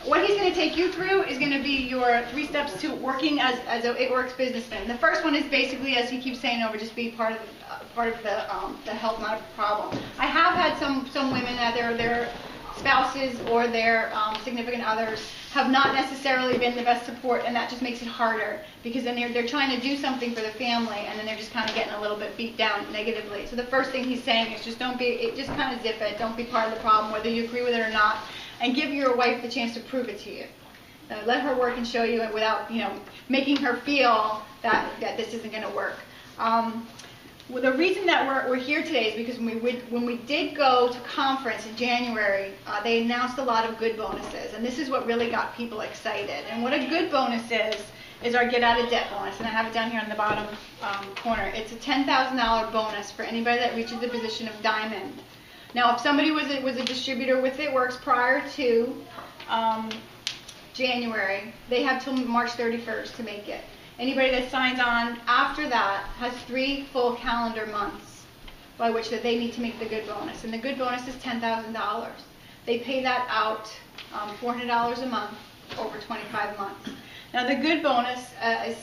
what he's going to take you through is going to be your 3 steps to working as a It Works businessman. The first one is basically, as he keeps saying over, just be part of the help, not a problem. I have had some women that their spouses or their significant others have not necessarily been the best support, and that just makes it harder, because then they're trying to do something for the family, and then they're just kind of getting a little bit beat down negatively. So the first thing he's saying is just just kind of zip it. Don't be part of the problem, whether you agree with it or not, and give your wife the chance to prove it to you. Let her work and show you it without, making her feel that this isn't going to work. Well, the reason that we're here today is because when we did go to conference in January, they announced a lot of good bonuses, and this is what really got people excited. And what a good bonus is our get out of debt bonus, and I have it down here on the bottom corner. It's a $10,000 bonus for anybody that reaches the position of diamond. Now, if somebody was a distributor with It Works prior to January, they have till March 31st to make it. Anybody that signs on after that has 3 full calendar months by which that they need to make the good bonus. And the good bonus is $10,000. They pay that out $400 a month over 25 months. Now the good bonus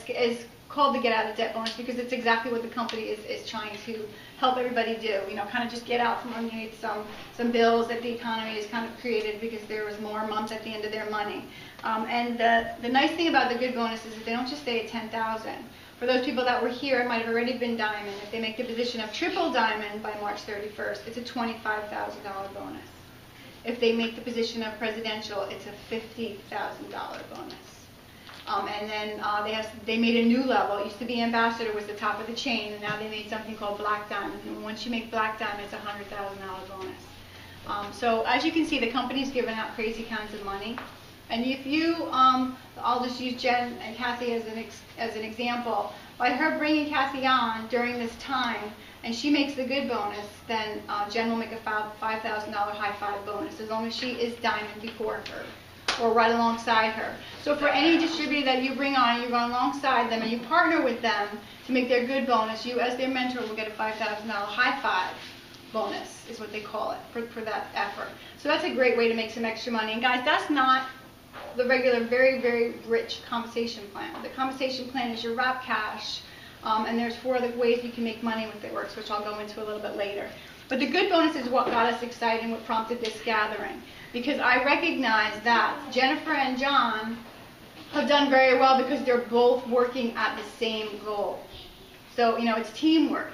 is called the Get Out of Debt bonus because it's exactly what the company is trying to help everybody do. Kind of just get out from underneath some bills that the economy has kind of created because there was more months at the end of their money. And the nice thing about the good bonus is that they don't just stay at $10,000. For those people that were here, it might have already been diamond. If they make the position of triple diamond by March 31st, it's a $25,000 bonus. If they make the position of presidential, it's a $50,000 bonus. And then they made a new level. It used to be ambassador was the top of the chain, and now they made something called black diamond. And once you make black diamond, it's a $100,000 bonus. So as you can see, the company's giving out crazy kinds of money. And if you, I'll just use Jen and Caity as an example. By her bringing Caity on during this time, and she makes the good bonus, then Jen will make a $5,000 high five bonus as long as she is diamond before her or right alongside her. So for any distributor that you bring on, you run alongside them and you partner with them to make their good bonus, you as their mentor will get a $5,000 high five bonus is what they call it for that effort. So that's a great way to make some extra money. And guys, that's not the regular, very, very rich compensation plan. The compensation plan is your wrap cash, and there's 4 other ways you can make money with It Works, which I'll go into a little bit later. But the good bonus is what got us excited and what prompted this gathering, because I recognize that Jennifer and John have done very well because they're both working at the same goal. So, it's teamwork.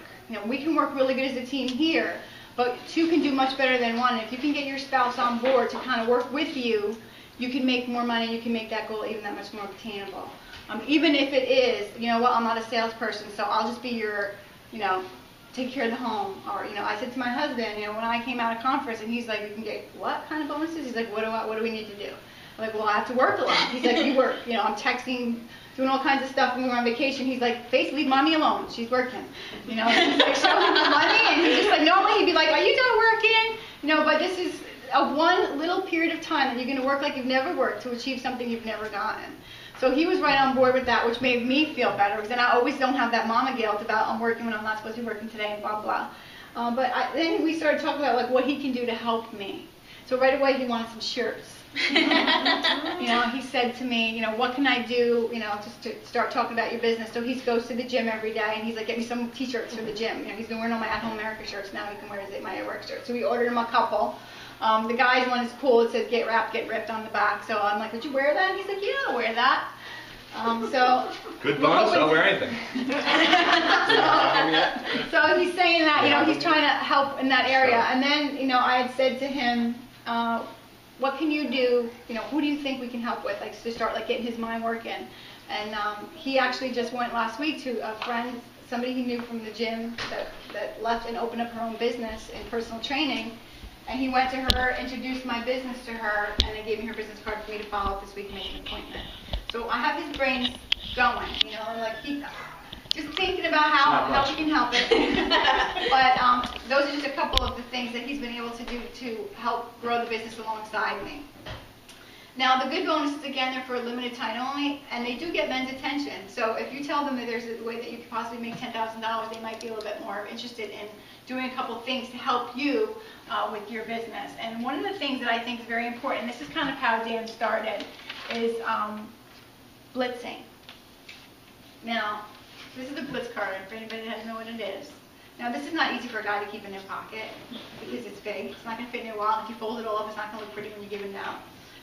We can work really good as a team here, but 2 can do much better than 1. If you can get your spouse on board to kind of work with you, you can make more money, you can make that goal even that much more attainable. Even if it is, I'm not a salesperson, so I'll just be your, take care of the home. Or, I said to my husband, when I came out of conference, and he's like, you can get what kind of bonuses? He's like, what do we need to do? I'm like, well, I have to work a lot. He's like, you work. I'm texting, doing all kinds of stuff when we were on vacation. He's like, Faith, leave mommy alone. She's working. He's like, show him the money, and he's just like, normally he'd be like, are you done working? But this is a one little period of time that you're going to work like you've never worked to achieve something you've never gotten. So he was right on board with that, which made me feel better, because then I always don't have that mama guilt about I'm working when I'm not supposed to be working today and blah, blah. Then we started talking about what he can do to help me. So right away he wanted some shirts. He said to me, what can I do, just to start talking about your business. So he goes to the gym every day, and he's like, get me some t-shirts for the gym. He's been wearing all my At Home America shirts. Now he can wear my It Works shirts. So we ordered him a couple. The guy's one is cool. It says "Get Wrapped, Get Ripped" on the back. So I'm like, "Would you wear that?" And he's like, "Yeah, I'll wear that." Good bonus. I'll wear anything. So he's saying that he's trying to help in that area. And then I had said to him, "What can you do? Who do you think we can help with? Like to start getting his mind working." And he actually just went last week to a friend, somebody he knew from the gym that left and opened up her own business in personal training. And he went to her, introduced my business to her, and then gave me her business card for me to follow up this week and make an appointment. So I have his brains going, keep just thinking about how we can help it. But those are just a couple of the things that he's been able to do to help grow the business alongside me. Now, the good bonuses, again, they're for a limited time only, and they do get men's attention. So if you tell them that there's a way that you could possibly make $10,000, they might be a little bit more interested in doing a couple things to help you with your business. And one of the things that I think is very important, and this is kind of how Dan started, is blitzing. Now, this is a blitz card, for anybody that doesn't know what it is. Now, this is not easy for a guy to keep in their pocket because it's big. It's not going to fit in your wallet. If you fold it all up, it's not going to look pretty when you give it out.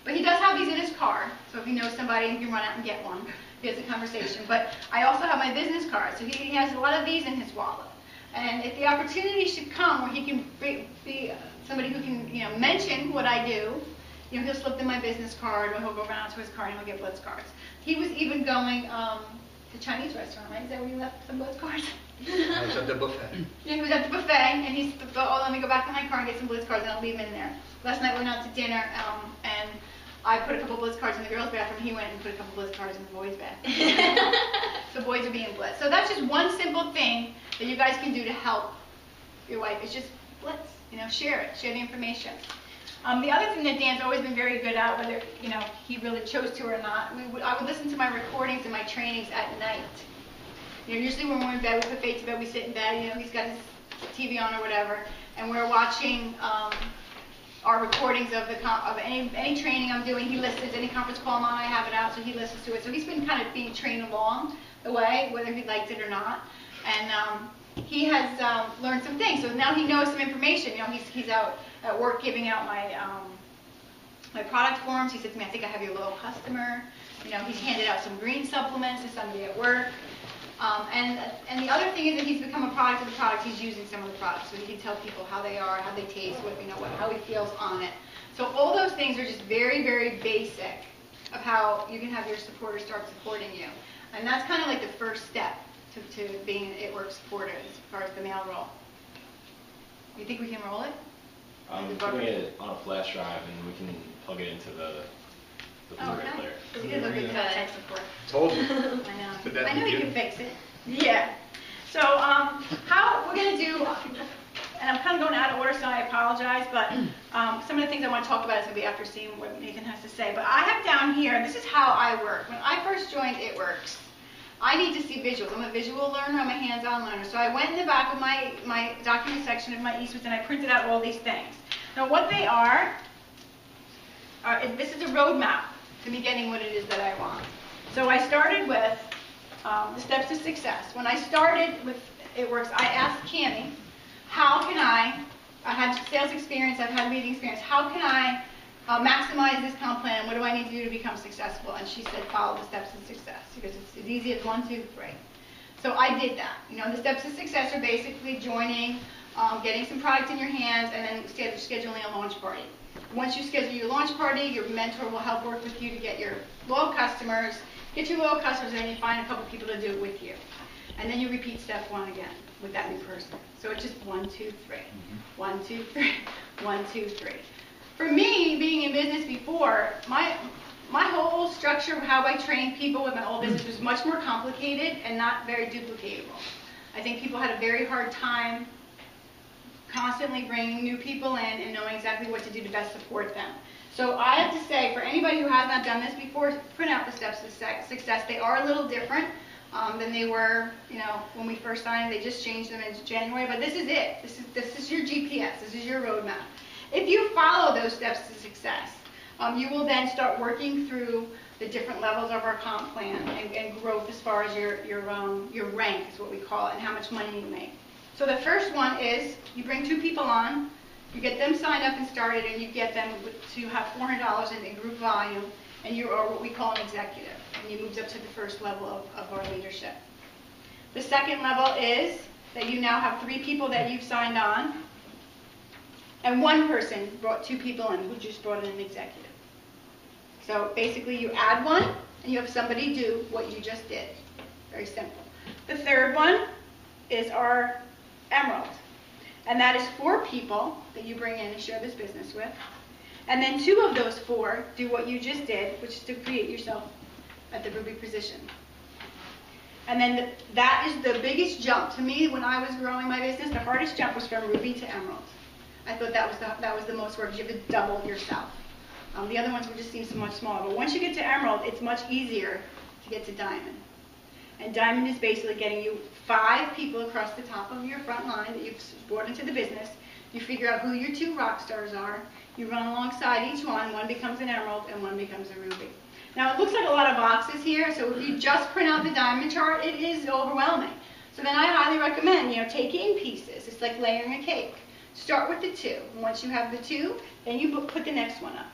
But he does have these in his car, so if he knows somebody, you can run out and get one. He has a conversation. But I also have my business card, so he has a lot of these in his wallet. And if the opportunity should come where he can be somebody who can, mention what I do, he'll slip them my business card, or he'll go around to his car and he'll get blitz cards. He was even going to a Chinese restaurant, right? Is that where you left some blitz cards? I was at the buffet. Yeah, he was at the buffet, and he thought, oh, let me go back to my car and get some blitz cards, and I'll leave them in there. Last night we went out to dinner, and I put a couple blitz cards in the girls' bathroom. He went and put a couple blitz cards in the boys' bathroom. So boys are being blitzed. So that's just one simple thing that you guys can do to help your wife. It's just blitz. Share it. Share the information. The other thing that Dan's always been very good at, whether he really chose to or not, I would listen to my recordings and my trainings at night. Usually when we're in bed, we put Faith to bed, we sit in bed, he's got his TV on or whatever, and we're watching our recordings of any training I'm doing. He listens, any conference call I'm on, I have it out, so he listens to it. So he's been kind of being trained along the way, whether he liked it or not. And he has learned some things, so now he knows some information. He's out at work giving out my product forms. He said to me, I think I have your loyal customer. He's handed out some green supplements to somebody at work. And the other thing is that he's become a product of the product. He's using some of the products, so he can tell people how they are, how they taste, how he feels on it. So all those things are just very, very basic of how you can have your supporters start supporting you. And that's kind of like the first step to being an It Works supporter as far as the mail roll. You think we can roll it? Putting it on a flash drive, and we can plug it into the Blu-ray player. Because he did look at tech support. Told you. I know. I know you can fix it. Yeah. So how we're going to do, and I'm kind of going out of order, so I apologize, but some of the things I want to talk about is going to be after seeing what Nathan has to say. But I have down here, this is how I work. When I first joined It Works, I need to see visuals. I'm a visual learner. I'm a hands-on learner. So I went in the back of my document section of my eSuites and I printed out all these things. Now what they are this is a roadmap to me getting what it is that I want. So I started with the steps to success. When I started with It Works, I asked Caity, how can I had sales experience, I've had meeting experience, how can I maximize this comp plan? What do I need to do to become successful? And she said, follow the steps to success, because it's as easy as 1, 2, 3. So I did that. The steps to success are basically joining, getting some product in your hands, and then scheduling a launch party. Once you schedule your launch party, your mentor will help work with you to get your loyal customers, and then you find a couple people to do it with you. And then you repeat step 1 again with that new person. So it's just 1, 2, 3. 1, 2, 3. 1, 2, 3. For me, being in business before, my whole structure of how I trained people with my old business was much more complicated and not very duplicatable. I think people had a very hard time constantly bringing new people in and knowing exactly what to do to best support them. So I have to say, for anybody who has not done this before, print out the steps to success. They are a little different than they were, when we first signed. They just changed them in January, but this is it. This is your GPS. This is your roadmap. If you follow those steps to success, you will then start working through the different levels of our comp plan and growth as far as your rank is what we call it, and how much money you make. So the first one is you bring 2 people on, you get them signed up and started, and you get them to have $400 in group volume, and you are what we call an executive, and you move up to the first level of our leadership. The second level is that you now have 3 people that you've signed on, and 1 person brought 2 people in who just brought in an executive. So basically you add 1, and you have somebody do what you just did. Very simple. The third one is our Emerald. And that is 4 people that you bring in and share this business with. And then 2 of those 4 do what you just did, which is to create yourself at the Ruby position. And then that is the biggest jump. To me, when I was growing my business, the hardest jump was from Ruby to Emerald. I thought that was the most work, because you have to double yourself. The other ones would just seem so much smaller. But once you get to emerald, it's much easier to get to diamond. And diamond is basically getting you 5 people across the top of your front line that you've brought into the business. You figure out who your 2 rock stars are. You run alongside each one. One becomes an emerald and one becomes a ruby. Now, it looks like a lot of boxes here, so if you just print out the diamond chart, it is overwhelming. So then I highly recommend, take it in pieces. It's like layering a cake. Start with the 2. And once you have the 2, then you put the next one up.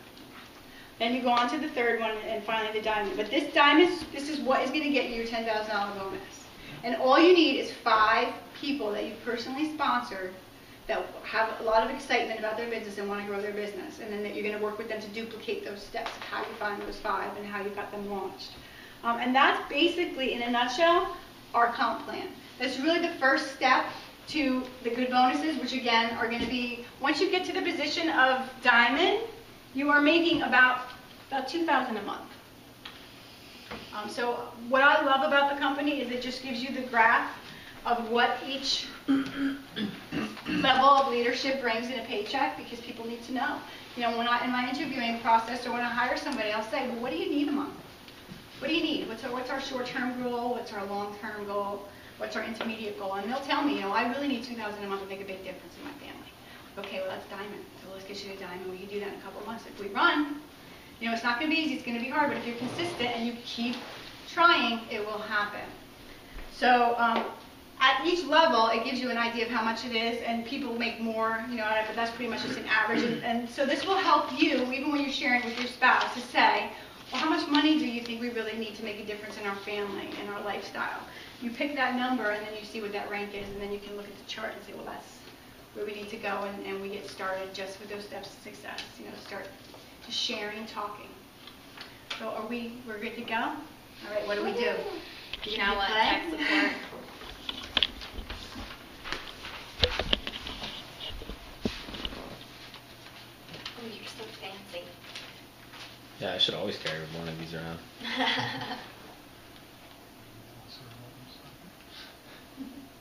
Then you go on to the 3rd one and finally the diamond. But this diamond, this is what is going to get you your $10,000 bonus. And all you need is 5 people that you've personally sponsored that have a lot of excitement about their business and want to grow their business. And then that you're going to work with them to duplicate those steps of how you find those 5 and how you got them launched. And that's basically, in a nutshell, our comp plan. That's really the first step to the good bonuses, which again are going to be, once you get to the position of diamond, you are making about $2,000 a month. So what I love about the company is it just gives you the graph of what each level of leadership brings in a paycheck, because people need to know. When in my interviewing process or when I hire somebody, I'll say, well, what do you need a month? What do you need? What's our short-term goal? What's our long-term goal? What's our intermediate goal? And they'll tell me, I really need $2,000 a month to make a big difference in my family. Okay, well, that's diamond. So let's get you to diamond. We can do that in a couple of months. If we run, it's not going to be easy. It's going to be hard. But if you're consistent and you keep trying, it will happen. So at each level, it gives you an idea of how much it is. And people make more, but that's pretty much just an average. And so this will help you, even when you're sharing with your spouse, to say, well, how much money do you think we really need to make a difference in our family and our lifestyle? You pick that number, and then you see what that rank is. And then you can look at the chart and say, well, that's where we need to go, and we get started just with those steps to success. Start just sharing, talking. So we're good to go? All right, what do we do? You know what? Tech support. Oh, you're so fancy. Yeah, I should always carry one of these around.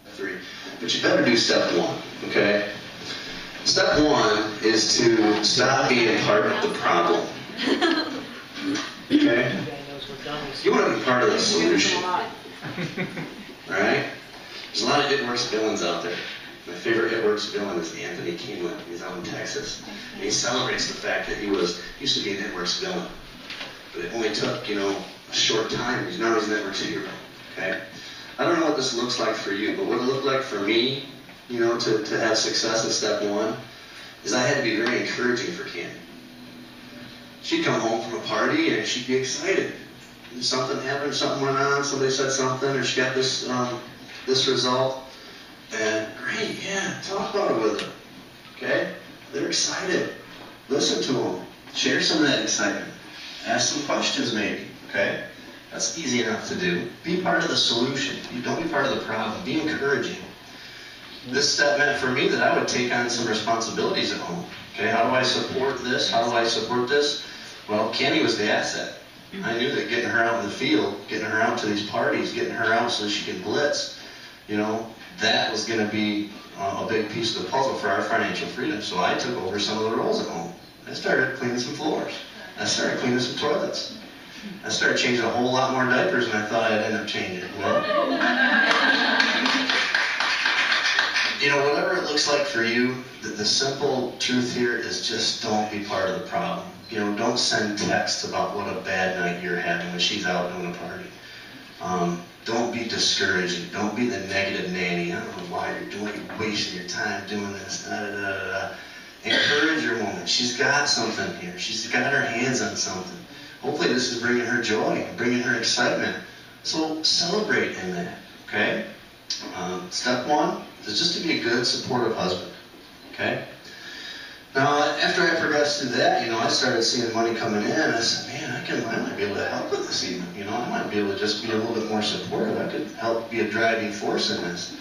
3. But you better do step 1, okay? Step 1 is to stop being part of the problem. Okay? You want to be part of the solution. Alright? There's a lot of HitWorks villains out there. My favorite HitWorks villain is Anthony Keeneland. He's out in Texas. And he celebrates the fact that he used to be a HitWorks villain. But it only took, a short time. Now he's a HitWorks hero. Okay? I don't know what this looks like for you, but what it looked like for me, to have success in step 1, is I had to be very encouraging for Candy. She'd come home from a party and she'd be excited. Something happened, something went on, somebody said something, or she got this result, and great, yeah, talk about it with them. Okay? They're excited. Listen to them. Share some of that excitement. Ask some questions maybe. Okay? That's easy enough to do. Be part of the solution. Don't be part of the problem. Be encouraging. This step meant for me that I would take on some responsibilities at home. Okay, how do I support this? How do I support this? Well, Candy was the asset. I knew that getting her out in the field, getting her out to these parties, getting her out so she could blitz, that was going to be a big piece of the puzzle for our financial freedom. So I took over some of the roles at home. I started cleaning some floors. I started cleaning some toilets. I started changing a whole lot more diapers than I thought I'd end up changing. Whatever it looks like for you, the simple truth here is just don't be part of the problem. Don't send texts about what a bad night you're having when she's out doing a party. Don't be discouraging. Don't be the negative nanny. I don't know why you're wasting your time doing this. Da, da, da, da. Encourage your woman. She's got something here. She's got her hands on something. Hopefully this is bringing her joy, bringing her excitement. So celebrate in that, okay? Step 1 is just to be a good, supportive husband, okay? Now, after I progressed through that, I started seeing money coming in, and I said, man, I might be able to help with this even. I might be able to just be a little bit more supportive. I could help be a driving force in this.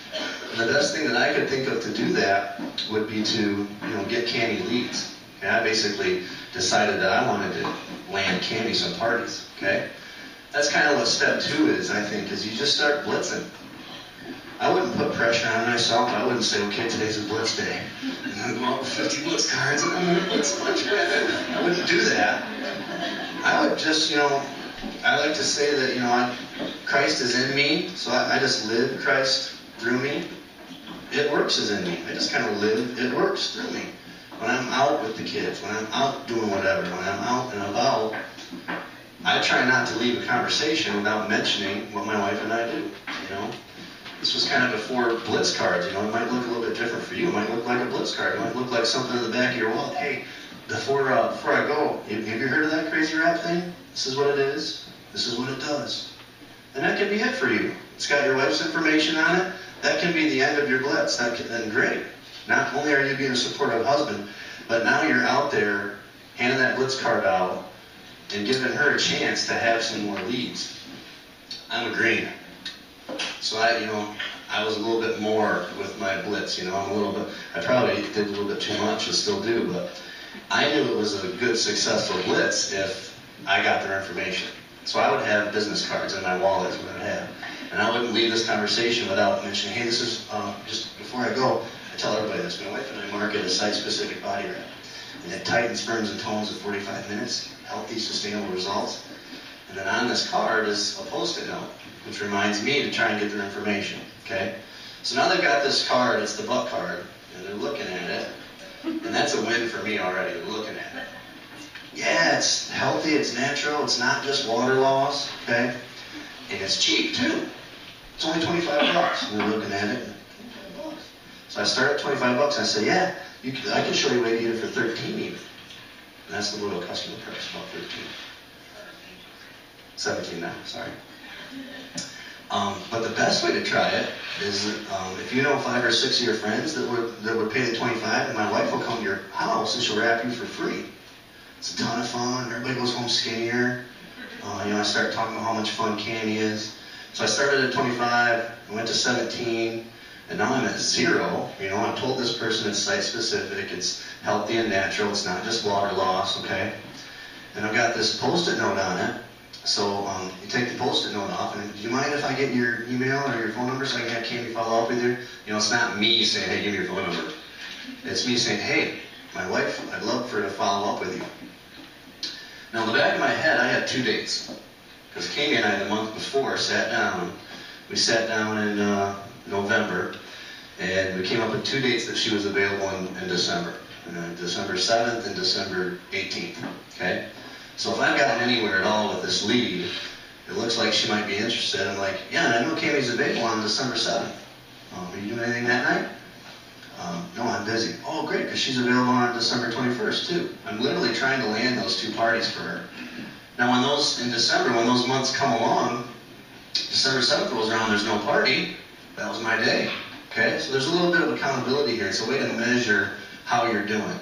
And the best thing that I could think of to do that would be to, get Candy leads. Okay? I basically decided that I wanted to land Candy some parties, okay? That's kind of what step 2 is, I think, is you just start blitzing. I wouldn't put pressure on myself. I wouldn't say, okay, today's a blitz day. And then go out with 50 blitz cards and I'm going to blitz a bunch of women. I wouldn't do that. I would just, I like to say that, Christ is in me, so I just live Christ through me. It works is in me. I just kind of live, it works through me. When I'm out with the kids, when I'm out doing whatever, when I'm out and about, I try not to leave a conversation without mentioning what my wife and I do, This was kind of before blitz cards, It might look a little bit different for you. It might look like a blitz card. It might look like something in the back of your wallet. Hey, before I go, have you heard of that crazy rap thing? This is what it is. This is what it does. And that can be it for you. It's got your wife's information on it. That can be the end of your blitz. Then great. Not only are you being a supportive husband, but now you're out there handing that blitz card out and giving her a chance to have some more leads. I'm a green. So I was a little bit more with my blitz, I probably did a little bit too much and still do, but I knew it was a good, successful blitz if I got their information. So I would have business cards in my wallet is what I'd have. And I wouldn't leave this conversation without mentioning, hey, this is, just before I go, I tell everybody this. My wife and I market a site-specific body wrap. And it tightens, firms, and tones in 45 minutes, healthy, sustainable results. And then on this card is a Post-it note, which reminds me to try and get their information, okay? So now they've got this card, it's the butt card, and they're looking at it. And that's a win for me already, they're looking at it. Yeah, it's healthy, it's natural, it's not just water loss, okay? And it's cheap too. It's only 25 bucks. And they're looking at it, 25 bucks. So I start at 25 bucks and I say, yeah, I can show you a way to get it for 13 even. And that's the loyal customer price, about 13. 17 now, sorry. But the best way to try it is if you know 5 or 6 of your friends that would pay the 25, and my wife will come to your house and she'll wrap you for free. It's a ton of fun. Everybody goes home skinnier. I start talking about how much fun candy is. So I started at 25, I went to 17, and now I'm at 0. I told this person it's site-specific, it's healthy and natural, it's not just water loss, okay? And I've got this Post-it note on it. So you take the Post-it note off, and do you mind if I get your email or your phone number so I can have Caity follow up with you? It's not me saying, hey, give me your phone number. It's me saying, hey, my wife, I'd love for her to follow up with you. Now, in the back of my head, I had 2 dates. Because Caity and I, the month before, sat down. We sat down in November, and we came up with 2 dates that she was available in December. December 7th and December 18th, okay? So if I've gotten anywhere at all with this lead, it looks like she might be interested. I'm like, yeah, and I know Caity's available on December 7th. Are you doing anything that night? No, I'm busy. Oh, great, because she's available on December 21st, too. I'm literally trying to land those 2 parties for her. Now, in December, when those months come along, December 7th rolls around, there's no party. That was my day, okay? So there's a little bit of accountability here. It's a way to measure how you're doing.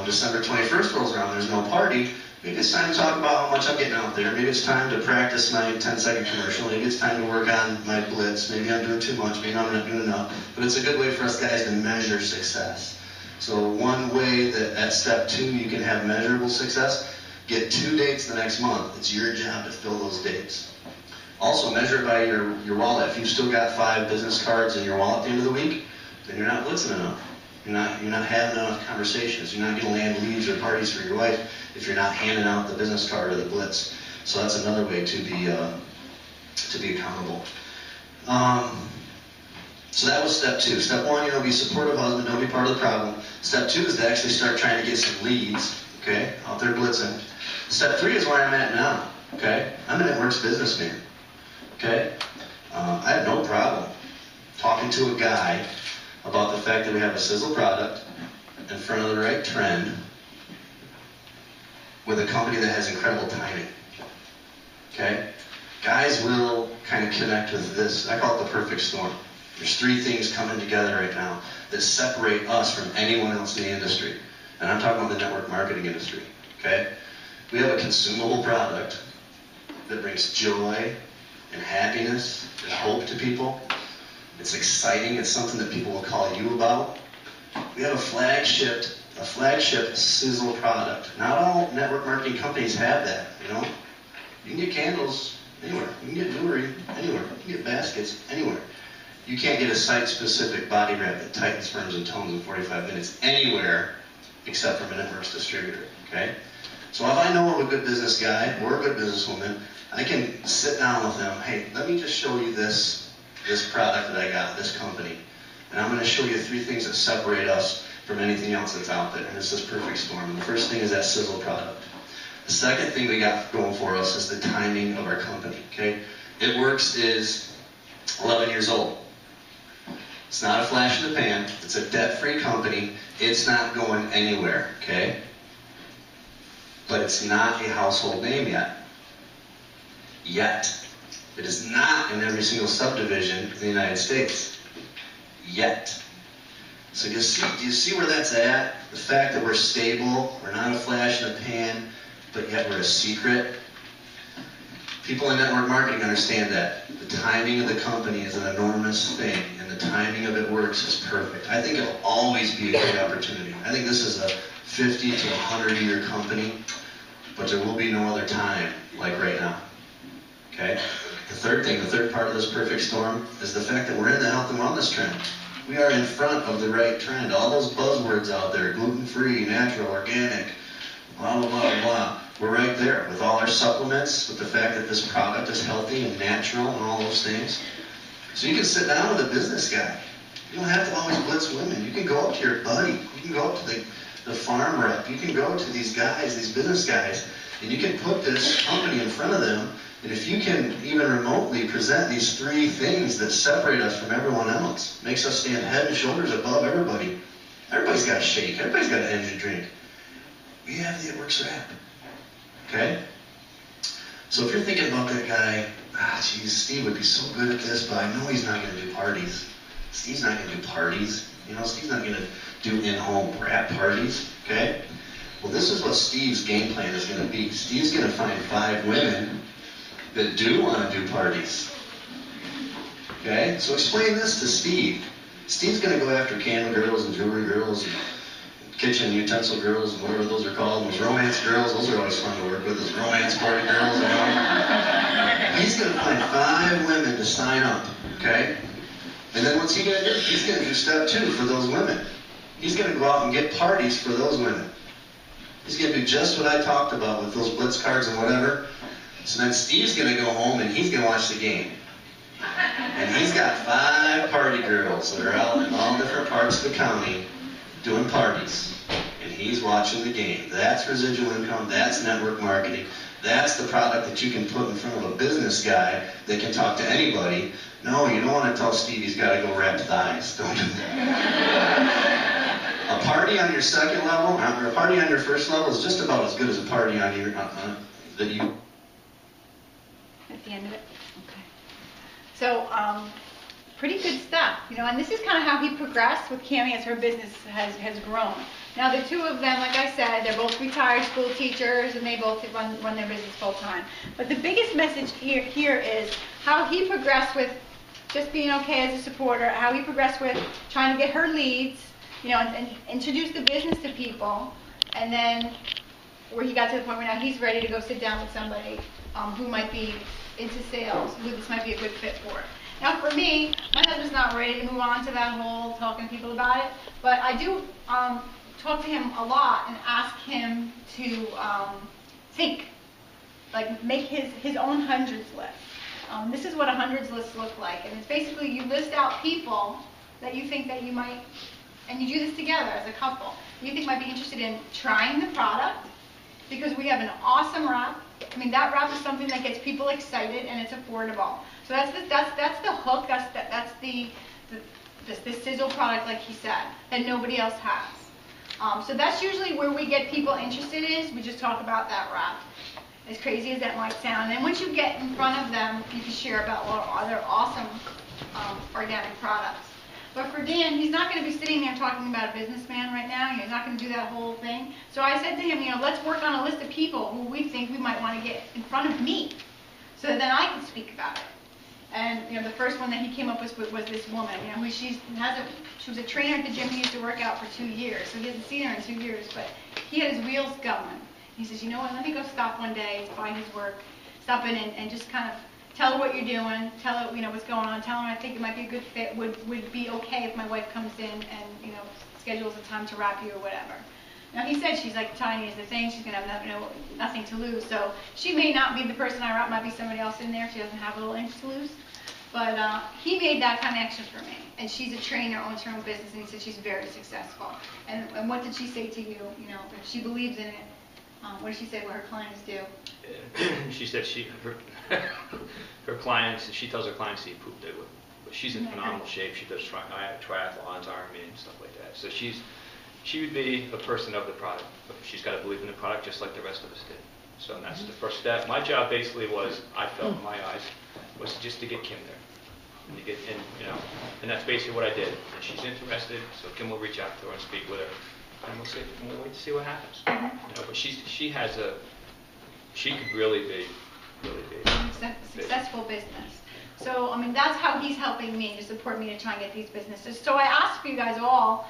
December 21st rolls around, there's no party. Maybe it's time to talk about how much I'm getting out there. Maybe it's time to practice my 10-second commercial. Maybe it's time to work on my blitz. Maybe I'm doing too much. Maybe I'm not doing enough. But it's a good way for us guys to measure success. So one way that at step 2 you can have measurable success, get 2 dates the next month. It's your job to fill those dates. Also measure it by your wallet. If you've still got 5 business cards in your wallet at the end of the week, then you're not blitzing enough. You're not having enough conversations. You're not going to land leads or parties for your wife if you're not handing out the business card or the blitz. So that's another way to be accountable. So that was step 2. Step 1, be a supportive husband, don't be part of the problem. Step 2 is to actually start trying to get some leads, okay, out there blitzing. Step 3 is where I'm at now, okay? I'm an networks businessman, okay? I have no problem talking to a guy about the fact that we have a sizzle product in front of the right trend with a company that has incredible timing. Okay? Guys will kind of connect with this. I call it the perfect storm. There's 3 things coming together right now that separate us from anyone else in the industry. And I'm talking about the network marketing industry. Okay? We have a consumable product that brings joy and happiness and hope to people. It's exciting. It's something that people will call you about. We have a flagship sizzle product. Not all network marketing companies have that, You can get candles anywhere. You can get jewelry anywhere. You can get baskets anywhere. You can't get a site-specific body wrap that tightens, firms, and tones in 45 minutes anywhere except from a Networks distributor, okay? So if I know of a good business guy or a good businesswoman, I can sit down with them, hey, let me just show you this product that I got, this company. And I'm going to show you 3 things that separate us from anything else that's out there. And it's this perfect storm. And the first thing is that sizzle product. The second thing we got going for us is the timing of our company, okay? It Works is 11 years old. It's not a flash in the pan. It's a debt-free company. It's not going anywhere, okay? But it's not a household name yet. Yet. It is not in every single subdivision in the United States. Yet. So do you see where that's at? The fact that we're stable, we're not a flash in the pan, but yet we're a secret. People in network marketing understand that. The timing of the company is an enormous thing, and the timing of It Works is perfect. I think it'll always be a great opportunity. I think this is a 50 to 100-year company, but there will be no other time like right now. Okay? The third part of this perfect storm is the fact that we're in the health and wellness trend. We are in front of the right trend. All those buzzwords out there, gluten-free, natural, organic, blah, blah, blah, blah. We're right there with all our supplements, with the fact that this product is healthy and natural and all those things. So you can sit down with a business guy. You don't have to always blitz women. You can go up to your buddy. You can go up to the farm rep. You can go to these guys, these business guys, and you can put this company in front of them. And if you can even remotely present these 3 things that separate us from everyone else, makes us stand head and shoulders above everybody. Everybody's got a shake. Everybody's got an energy drink. We have the It Works wrap. Okay? So if you're thinking about that guy, geez, Steve would be so good at this, but I know he's not going to do parties. Steve's not going to do parties. You know, Steve's not going to do in-home wrap parties. Okay? Well, this is what Steve's game plan is going to be. Steve's going to find 5 women that do want to do parties. Okay? So explain this to Steve. Steve's going to go after candle girls and jewelry girls and kitchen utensil girls and whatever those are called. Those romance girls, those are always fun to work with. Those romance party girls, you know. He's going to find 5 women to sign up, okay? And then what's he going to do? He's going to do step 2 for those women. He's going to go out and get parties for those women. He's going to do just what I talked about with those blitz cards and whatever. So then Steve's going to go home and he's going to watch the game. And he's got 5 party girls that are out in all different parts of the county doing parties. And he's watching the game. That's residual income. That's network marketing. That's the product that you can put in front of a business guy that can talk to anybody. No, you don't want to tell Steve he's got to go wrap thighs. Don't do that. A party on your second level, or a party on your first level is just about as good as a party on your that you. At the end of it? Okay. So, pretty good stuff, you know, and this is kind of how he progressed with Cammie as her business has grown. Now, the 2 of them, like I said, they're both retired school teachers, and they both run their business full time. But the biggest message here is how he progressed with just being okay as a supporter, how he progressed with trying to get her leads, you know, and introduce the business to people, and then where he got to the point where now he's ready to go sit down with somebody who might be into sales, who this might be a good fit for. Now for me, my husband's not ready to move on to that whole talking to people about it, but I do talk to him a lot and ask him to think, like make his own hundreds list. This is what a hundreds list look like, and it's basically you list out people that you think that you might, and you do this together as a couple, you think might be interested in trying the product, because we have an awesome wrap. I mean, that wrap is something that gets people excited and it's affordable. So that's the hook. That's the sizzle product, like he said, that nobody else has. So that's usually where we get people interested. Is we just talk about that wrap, as crazy as that might sound. And then once you get in front of them, you can share about what other awesome organic products. But for Dan, he's not going to be sitting there talking about a businessman right now. He's not going to do that whole thing. So I said to him, you know, let's work on a list of people who we think we might want to get in front of me, so that then I can speak about it. And you know, the first one that he came up with was this woman. You know, who she was a trainer at the gym he used to work out for 2 years. So he hasn't seen her in 2 years, but he had his wheels going. He says, you know what? Let me go stop one day by his work, stop in and just kind of tell her what you're doing, tell her, what's going on, tell her I think it might be a good fit, would be okay if my wife comes in and, schedules a time to wrap you or whatever. Now, he said she's like tiny as the thing, she's going to have nothing to lose, so she may not be the person I wrap, might be somebody else in there if she doesn't have a little inch to lose. But he made that connection for me, and she's a trainer, owns her own business, and he said she's very successful. And what did she say to you? If she believes in it, what did she say what her clients do? She said her clients, she tells her clients to eat poop, they would. But she's in phenomenal shape. She does triathlons, Ironman, and stuff like that. So she would be a person of the product, but she's got to believe in the product just like the rest of us did. So that's the first step. My job basically was, I felt in my eyes, was just to get Kim there. And that's basically what I did. And she's interested, so Kim will reach out to her and speak with her, and we'll wait to see what happens. But she could really be Successful business. So, that's how he's helping me to support me to try and get these businesses. So I ask for you guys all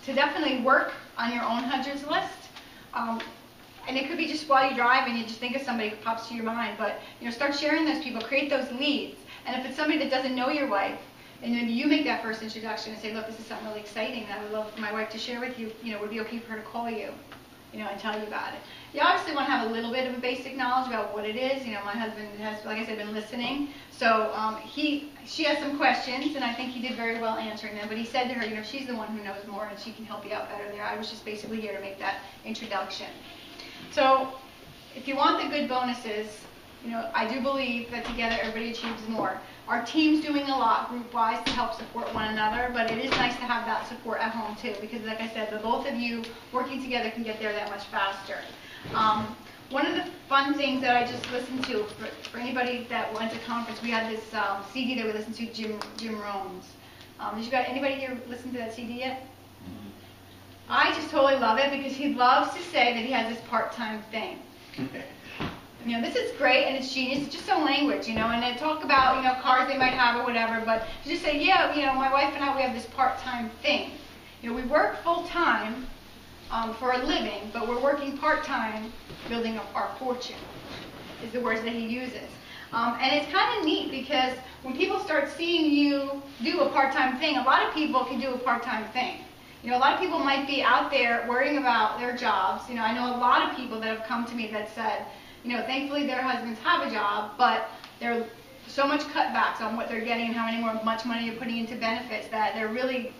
to definitely work on your own hundreds list. And it could be just while you drive and you just think of somebody who pops to your mind, but start sharing those people, create those leads. And if it's somebody that doesn't know your wife, and then you make that first introduction and say, look, this is something really exciting that I would love for my wife to share with you, would it be okay for her to call you, and tell you about it. You obviously want to have a little bit of a basic knowledge about what it is. My husband has, like I said, been listening. So she has some questions, and I think he did very well answering them. But he said to her, she's the one who knows more, and she can help you out better there. I was just basically here to make that introduction. So if you want the good bonuses, I do believe that together everybody achieves more. Our team's doing a lot group-wise to help support one another, but it is nice to have that support at home too, because like I said, the both of you working together can get there that much faster. One of the fun things that I just listened to, for anybody that went to conference, we had this CD that we listened to, Jim Rohn's. Anybody here listen to that CD yet? I just totally love it because he loves to say that he has this part-time thing. This is great and it's genius. It's just some language, and they talk about, cars they might have or whatever, but to just say, yeah, my wife and I, we have this part-time thing. We work full-time for a living, but we're working part-time building up our fortune, is the words that he uses. And it's kind of neat because when people start seeing you do a part-time thing, a lot of people can do a part-time thing. A lot of people might be out there worrying about their jobs. I know a lot of people that have come to me that said, thankfully their husbands have a job, but there are so much cutbacks on what they're getting and how much money they're putting into benefits that they're really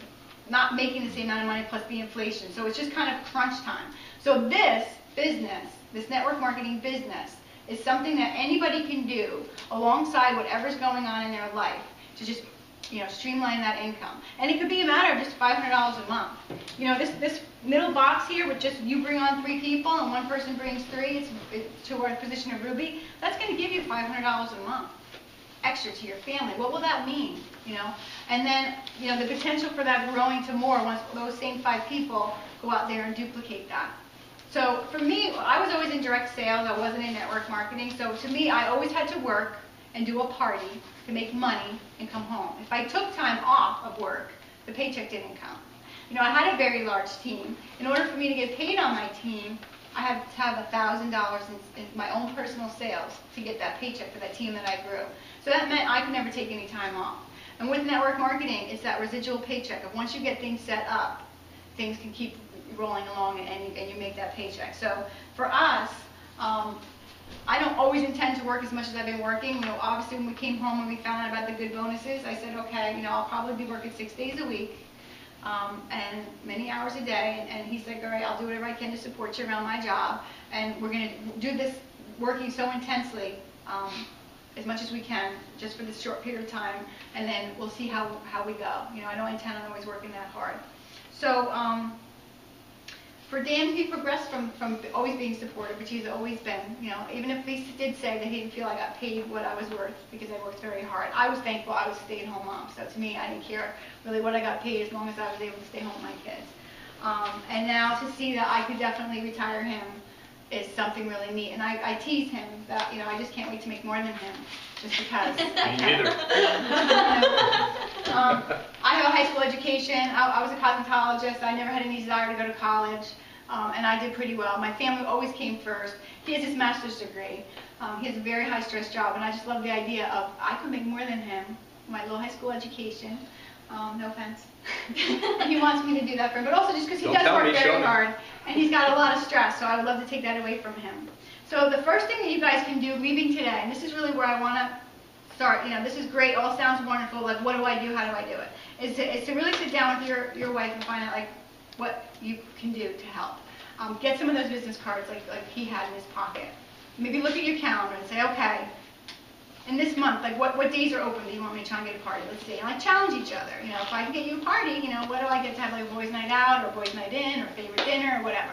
not making the same amount of money plus the inflation. So it's just kind of crunch time. So this business, this network marketing business, is something that anybody can do alongside whatever's going on in their life to just streamline that income. And it could be a matter of just $500 a month. This middle box here with just you bring on 3 people and one person brings 3, it's to our position of Ruby, that's going to give you $500 a month extra to your family. What will that mean? And then, the potential for that growing to more once those same 5 people go out there and duplicate that. So for me, I was always in direct sales. I wasn't in network marketing. So to me, I always had to work and do a party to make money and come home. If I took time off of work, the paycheck didn't come. I had a very large team. In order for me to get paid on my team, I had to have $1,000 in my own personal sales to get that paycheck for that team that I grew. So that meant I could never take any time off. And with network marketing, it's that residual paycheck of once you get things set up, things can keep rolling along and you make that paycheck. So for us, I don't always intend to work as much as I've been working. Obviously when we came home and we found out about the good bonuses, I said, okay, I'll probably be working 6 days a week and many hours a day. And he's like, all right, I'll do whatever I can to support you around my job. And we're going to do this working so intensely as much as we can just for this short period of time. And then we'll see how we go. I don't intend on always working that hard. So for Dan, he progressed from always being supportive, which he's always been, even if he did say that he didn't feel I got paid what I was worth because I worked very hard. I was thankful I was a stay-at-home mom, so to me, I didn't care really what I got paid as long as I was able to stay home with my kids. And now to see that I could definitely retire him is something really neat. And I tease him that, I just can't wait to make more than him, just because. Me neither. I have a high school education. I was a cosmetologist. I never had any desire to go to college. and I did pretty well. My family always came first. He has his master's degree. He has a very high-stress job, and I just love the idea of I could make more than him, my little high school education. No offense. He wants me to do that for him, but also just because he Don't does tell work me, show very me. hard, and he's got a lot of stress, so I would love to take that away from him. So the first thing that you guys can do leaving today, and this is really where I want to start, this is great, all sounds wonderful, like what do I do, how do I do it, is to really sit down with your wife and find out like what you can do to help. Get some of those business cards like he had in his pocket. Maybe look at your calendar and say, okay, in this month, like what days are open do you want me to try and get a party? Let's see, and like challenge each other. If I can get you a party, what do I get to have, like boys' night out or boys' night in or favorite dinner or whatever.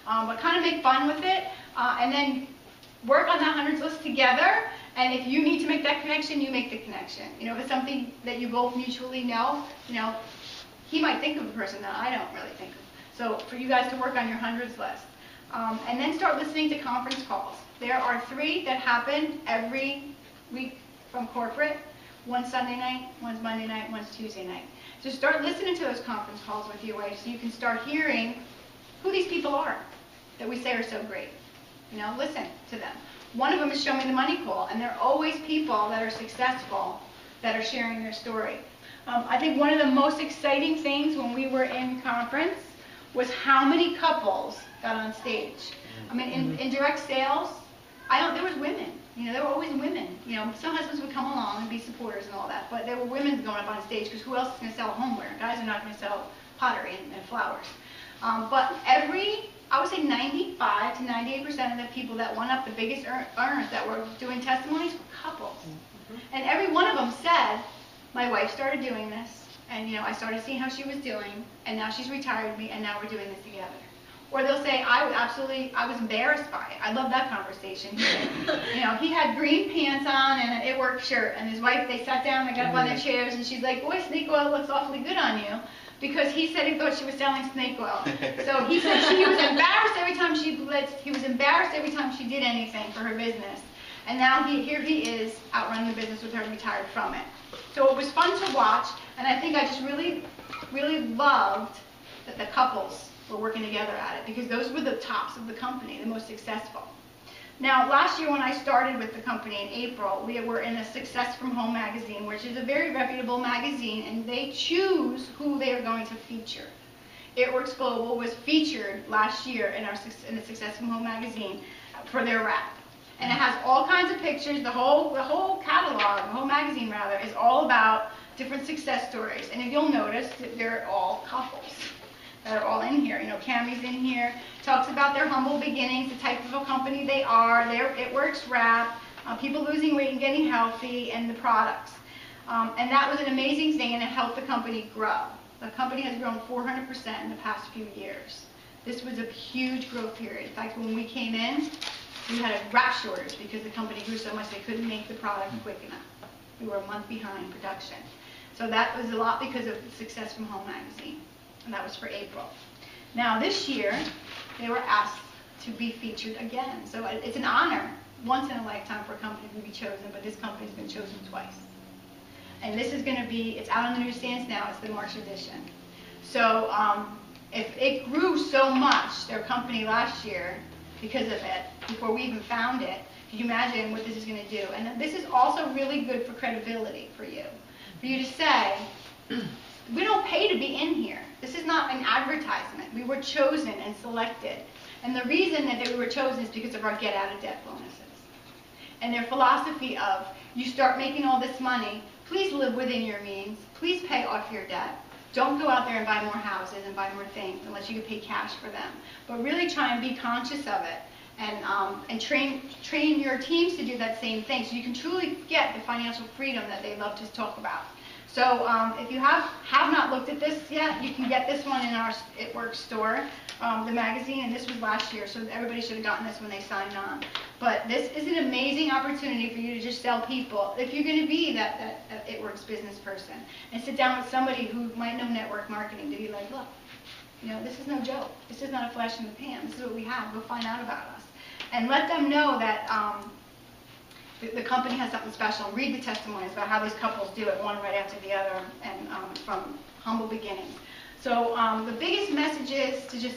But kind of make fun with it, and then work on that hundreds list together. And if you need to make that connection, you make the connection. If it's something that you both mutually know, he might think of a person that I don't really think of. So for you guys to work on your hundreds list. And then start listening to conference calls. There are 3 that happen every week from corporate. One's Sunday night, one's Monday night, one's Tuesday night. So start listening to those conference calls with your wife so you can start hearing who these people are that we say are so great. Listen to them. One of them is Show Me the Money Call, and they're always people that are successful that are sharing their story. I think one of the most exciting things when we were in conference was how many couples got on stage. I mean, in direct sales, there was women. There were always women. Some husbands would come along and be supporters and all that, but there were women going up on stage because who else is going to sell homeware? Guys are not going to sell pottery and flowers. But I would say 95 to 98% of the people that won up, the biggest earners that were doing testimonies, were couples. And every one of them said, my wife started doing this, and I started seeing how she was doing, and now she's retired me, and now we're doing this together. Or they'll say, I was embarrassed by it. I love that conversation. He said, he had green pants on and an It Works shirt, and his wife, they sat down, they got up on their chairs, and she's like, boy, snake oil looks awfully good on you. Because he said he thought she was selling snake oil. So he said he was embarrassed every time she blitzed. He was embarrassed every time she did anything for her business. And now here he is out running the business with her, retired from it. So it was fun to watch, and I think I just really, really loved that the couples were working together at it, because those were the tops of the company, the most successful. Now, last year when I started with the company in April, we were in a Success from Home magazine, which is a very reputable magazine, and they choose who they are going to feature. It Works Global was featured last year in the Success from Home magazine for their wrap. And it has all kinds of pictures. The whole catalog, the whole magazine rather, is all about different success stories. And if you'll notice, they're all couples that are all in here. Cammie's in here, talks about their humble beginnings, the type of a company they are, their It Works wrap, people losing weight and getting healthy, and the products. And that was an amazing thing, and it helped the company grow. The company has grown 400% in the past few years. This was a huge growth period. In fact, when we came in, we had a wrap shortage because the company grew so much they couldn't make the product quick enough. We were a month behind production. So that was a lot because of the Success from Home magazine. And that was for April. Now this year, they were asked to be featured again. So it's an honor, once in a lifetime, for a company to be chosen, but this company's been chosen twice. And this is going to be, it's out on the newsstands now, it's the March edition. So if it grew so much, their company last year, because of it, before we even found it, can you imagine what this is going to do? And this is also really good for credibility for you. For you to say, we don't pay to be in here. This is not an advertisement. We were chosen and selected. And the reason that we were chosen is because of our get-out-of-debt bonuses. And their philosophy of, you start making all this money, please live within your means, please pay off your debt. Don't go out there and buy more houses and buy more things unless you can pay cash for them. But really try and be conscious of it and train your teams to do that same thing so you can truly get the financial freedom that they love to talk about. So if you have not looked at this yet, you can get this one in our It Works store, the magazine, and this was last year, so everybody should have gotten this when they signed on. But this is an amazing opportunity for you to just sell people, if you're going to be that It Works business person, and sit down with somebody who might know network marketing to be like, look, this is no joke. This is not a flash in the pan. This is what we have. Go find out about us. And let them know that the company has something special. Read the testimonies about how these couples do it, one right after the other, and from humble beginnings. So the biggest message is to just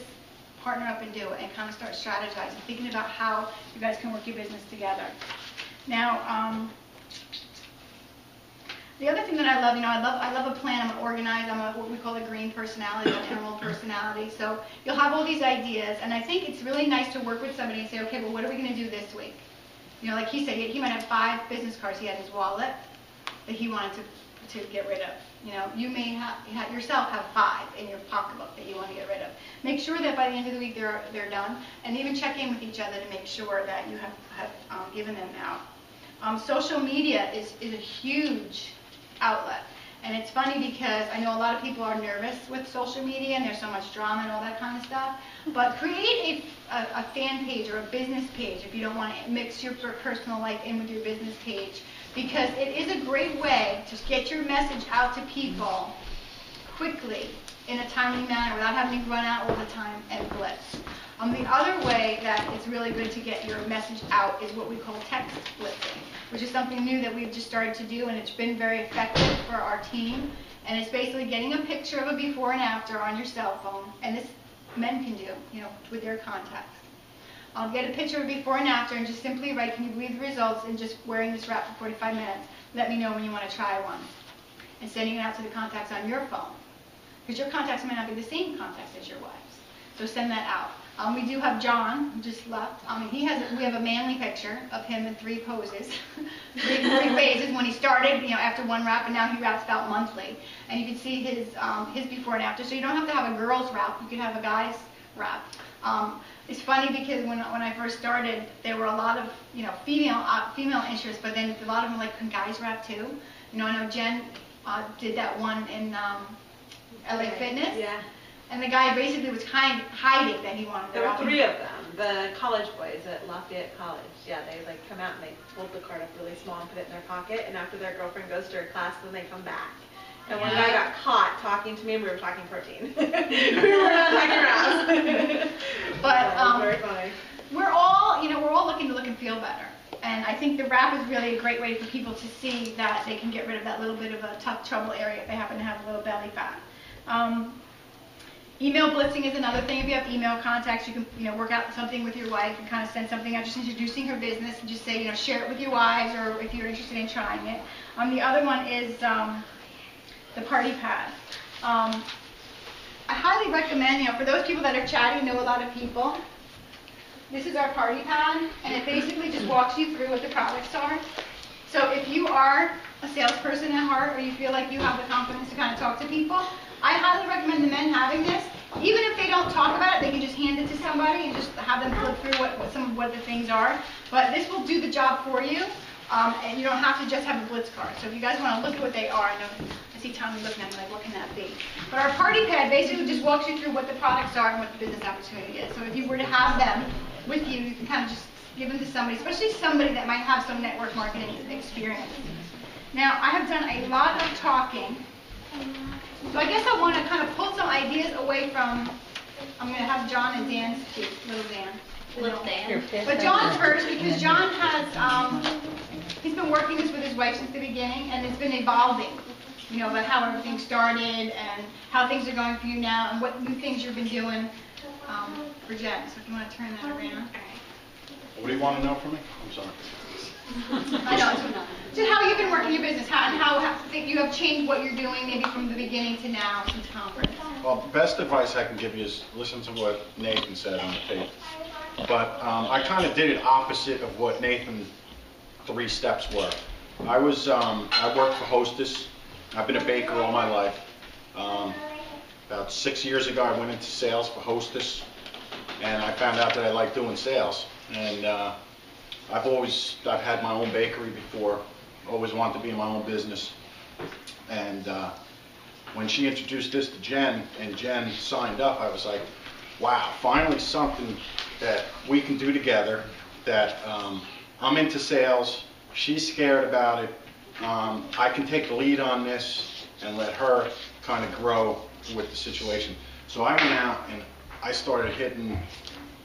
partner up and do it and kind of start strategizing, thinking about how you guys can work your business together. Now, the other thing that I love, I love a plan. I'm organized. I'm what we call a green personality, an emerald personality. So you'll have all these ideas, and I think it's really nice to work with somebody and say, okay, well, what are we going to do this week? Like he said, he might have 5 business cards he had in his wallet that he wanted to get rid of. You may yourself have 5 in your pocketbook that you want to get rid of. Make sure that by the end of the week they're done, and even check in with each other to make sure that you have given them out. Social media is a huge outlet, and it's funny because I know a lot of people are nervous with social media, and there's so much drama and all that kind of stuff. But create a fan page or a business page if you don't want to mix your personal life in with your business page, because it is a great way to get your message out to people quickly in a timely manner without having to run out all the time and blitz. The other way that it's really good to get your message out is what we call text blitzing, which is something new that we've just started to do, and it's been very effective for our team. And it's basically getting a picture of a before and after on your cell phone, and this men can do, with their contacts. Get a picture of before and after and just simply write, can you read the results and just wearing this wrap for 45 minutes? Let me know when you want to try one. And sending it out to the contacts on your phone. Because your contacts may not be the same contacts as your wife's. So send that out. We do have John, who just left. We have a manly picture of him in 3 poses, three phases when he started, after 1 wrap, and now he wraps about monthly. And you can see his before and after. So you don't have to have a girl's wrap. You can have a guy's wrap. It's funny because when I first started, there were a lot of female interest, but then a lot of them like guys wrap too. I know Jen did that one in LA Fitness. Yeah. And the guy basically was hiding that he wanted. There were 3 of them. The college boys at Lafayette College. Yeah, they come out and they fold the card up really small and put it in their pocket. And after their girlfriend goes to her class, then they come back. And one guy got caught talking to me, and we were talking protein. We were not talking rounds. But very funny. we're all looking to look and feel better. And I think the wrap is really a great way for people to see that they can get rid of that little bit of a tough trouble area if they happen to have a little belly fat. Email blitzing is another thing. If you have email contacts, you can work out something with your wife and kind of send something out, just introducing her business, and just say, share it with your wives, or if you're interested in trying it. The other one is the party pad. I highly recommend, for those people that are chatty, know a lot of people. This is our party pad, and it basically just walks you through what the products are. So if you are a salesperson at heart, or you feel like you have the confidence to kind of talk to people, I highly recommend the men having this. Even if they don't talk about it, they can just hand it to somebody and just have them flip through what the things are. But this will do the job for you, and you don't have to just have a blitz card. So if you guys want to look at what they are, I see Tommy looking at me like, what can that be? But our party pad basically just walks you through what the products are and what the business opportunity is. So if you were to have them with you, you can kind of just give them to somebody, especially somebody that might have some network marketing experience. Now, I have done a lot of talking. So I guess I want to kind of pull some ideas away from, I'm going to have John and Dan speak, little Dan. Little Dan. But John first, because John has, he's been working this with his wife since the beginning, and it's been evolving, about how everything started and how things are going for you now and what new things you've been doing for Jen. So if you want to turn that around. What do you want to know from me? I'm sorry. I know. Just how you've been working your business, and how you have changed what you're doing, maybe from the beginning to now since conference. Well, the best advice I can give you is listen to what Nathan said on the tape. But I kind of did it opposite of what Nathan's 3 steps were. I worked for Hostess. I've been a baker all my life. About 6 years ago, I went into sales for Hostess, and I found out that I like doing sales. And I've had my own bakery before, always wanted to be in my own business. And when she introduced this to Jen, and Jen signed up, I was like, wow, finally something that we can do together, that I'm into sales, she's scared about it, I can take the lead on this and let her kind of grow with the situation. So I went out and I started hitting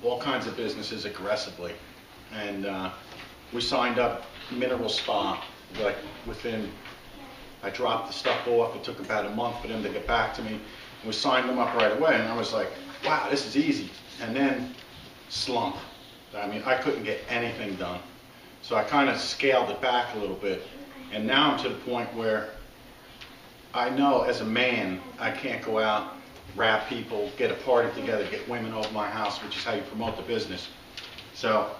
all kinds of businesses aggressively. And we signed up Mineral Spa, like I dropped the stuff off. It took about a month for them to get back to me. We signed them up right away, and I was like, wow, this is easy. And then slump. I mean, I couldn't get anything done. So I kind of scaled it back a little bit. And now I'm to the point where I know as a man, I can't go out, grab people, get a party together, get women over my house, which is how you promote the business. So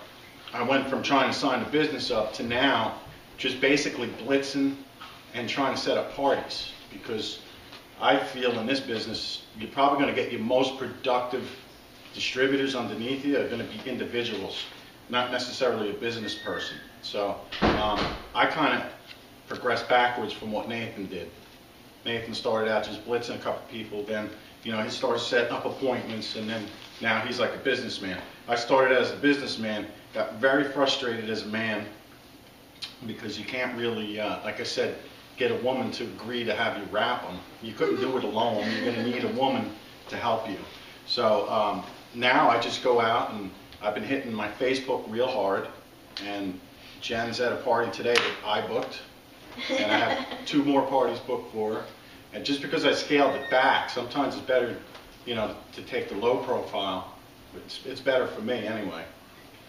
I went from trying to sign the business up to now just basically blitzing and trying to set up parties, because I feel in this business, you're probably going to get your most productive distributors underneath you are going to be individuals, not necessarily a business person. So I kind of progressed backwards from what Nathan did. Nathan started out just blitzing a couple people, then he started setting up appointments, and then now he's like a businessman. I started as a businessman, got very frustrated as a man, because you can't really, like I said, get a woman to agree to have you wrap them. You couldn't do it alone. You're going to need a woman to help you. So now I just go out, and I've been hitting my Facebook real hard, and Jen's at a party today that I booked, and I have 2 more parties booked for her. And just because I scaled it back, sometimes it's better, to take the low profile. It's better for me anyway.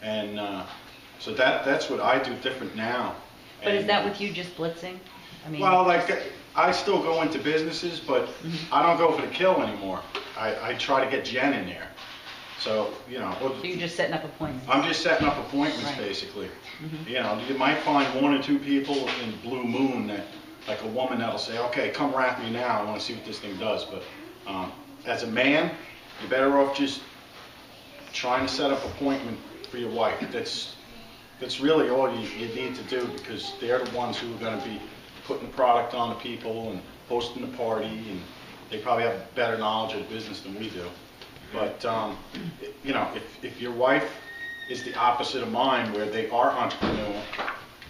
And so that's what I do different now. But is that with you just blitzing? I mean, Well, like, I still go into businesses, but I don't go for the kill anymore. I try to get Jen in there. So, so you're just setting up appointments? I'm just setting up appointments, Right. basically. You might find 1 or 2 people in Blue Moon that, like a woman that'll say, okay, come wrap me now, I want to see what this thing does. But as a man, you're better off just trying to set up an appointment for your wife. That's really all you need to do, because they're the ones who are going to be putting the product on the people and hosting the party, and they probably have better knowledge of the business than we do. But, if your wife is the opposite of mine, where they are entrepreneurial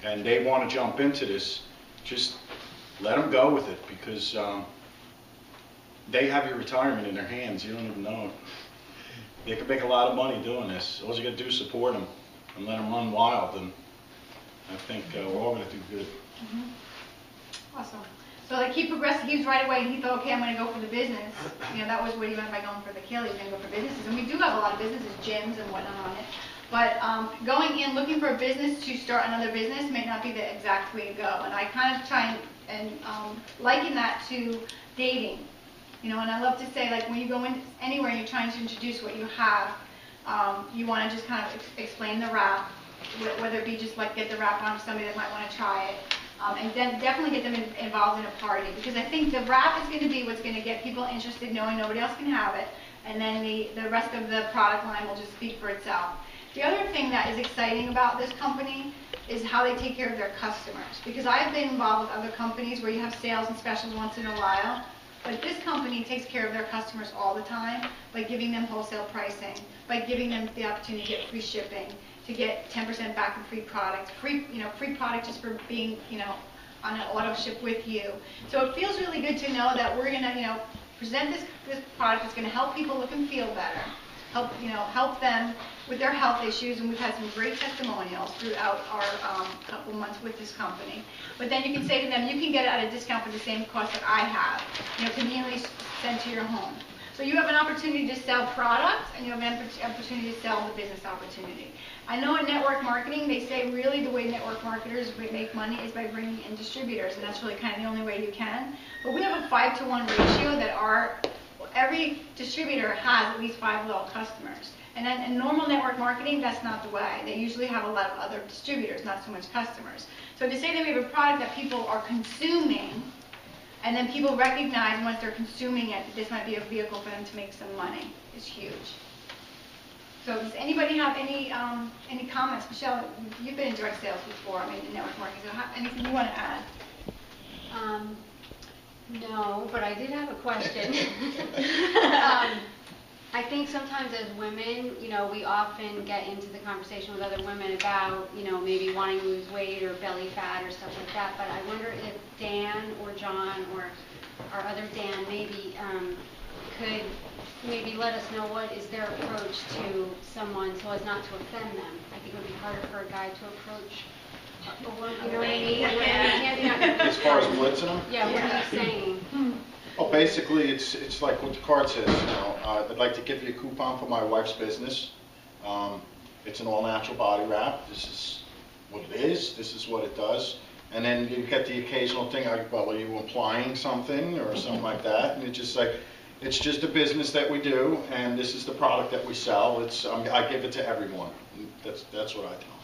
and they want to jump into this, just let them go with it, because they have your retirement in their hands. You don't even know it. They can make a lot of money doing this. All you got to do is support them and let them run wild, and I think we're all going to do good. Awesome. So like he progressed, he was right away, and he thought, okay, I'm going to go for the business. That was what he meant by going for the kill. He was going to go for businesses. And we do have a lot of businesses, gyms and whatnot on it. But going in, looking for a business to start another business may not be the exact way to go. And I kind of try and liken that to dating. And I love to say, like, when you go in anywhere and you're trying to introduce what you have, you want to just kind of explain the wrap, whether it be just like get the wrap on somebody that might want to try it. And then definitely get them involved in a party, because I think the wrap is going to be what's going to get people interested, knowing nobody else can have it, and then the rest of the product line will just speak for itself. The other thing that is exciting about this company is how they take care of their customers, because I've been involved with other companies where you have sales and specials once in a while, but this company takes care of their customers all the time by giving them wholesale pricing, by giving them the opportunity to get free shipping, to get 10% back in free product, free product just for being, on an auto ship with you. So it feels really good to know that we're gonna, present this product that's gonna help people look and feel better, help them with their health issues, and we've had some great testimonials throughout our couple months with this company. But then you can say to them, you can get it at a discount for the same cost that I have, conveniently sent to your home. So you have an opportunity to sell products, and you have an opportunity to sell the business opportunity. I know in network marketing, they say really the way network marketers make money is by bringing in distributors, and that's really kind of the only way you can. But we have a 5-to-1 ratio that every distributor has at least 5 loyal customers. And then in normal network marketing, that's not the way. They usually have a lot of other distributors, not so much customers. So to say that we have a product that people are consuming, and then people recognize once they're consuming it, this might be a vehicle for them to make some money, is huge. So does anybody have any comments? Michelle, you've been in direct sales before, in network marketing, so anything you want to add? No, but I did have a question. I think sometimes as women, we often get into the conversation with other women about, maybe wanting to lose weight or belly fat or stuff like that. But I wonder if Dan or John or our other Dan maybe could maybe let us know what is their approach to someone so as not to offend them. I think it would be harder for a guy to approach a woman, you know what I mean? As far as blitzing them? Yeah, what are you saying? Well, basically, it's like what the card says, you know, I'd like to give you a coupon for my wife's business. It's an all-natural body wrap. This is what it is, this is what it does. And then you get the occasional thing, like, well, are you implying something or something like that? And it's just like, it's just a business that we do, and this is the product that we sell. I give it to everyone. That's what I tell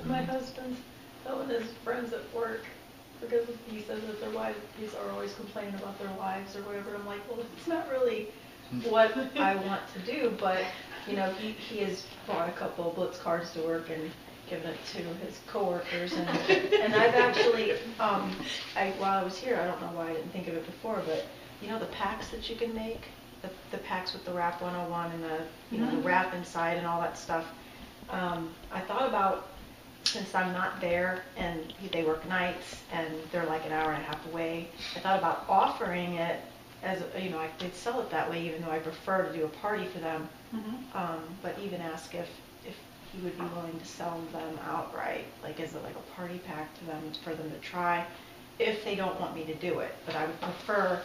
them. My husband's telling his friends at work, because he says that their wives are always complaining about their wives or whatever. I'm like, well, it's not really what I want to do, but, you know, he has bought a couple of Blitz cards to work and given it to his coworkers, and I've actually, while I was here, I don't know why I didn't think of it before, but you know the packs that you can make, the packs with the Wrap 101 and the wrap inside and all that stuff. I thought about, since I'm not there and they work nights and they're like an hour and a half away, I thought about offering it as, you know, I could sell it that way, even though I prefer to do a party for them. But even ask if he would be willing to sell them outright, like as like a party pack to them, for them to try, if they don't want me to do it. But I would prefer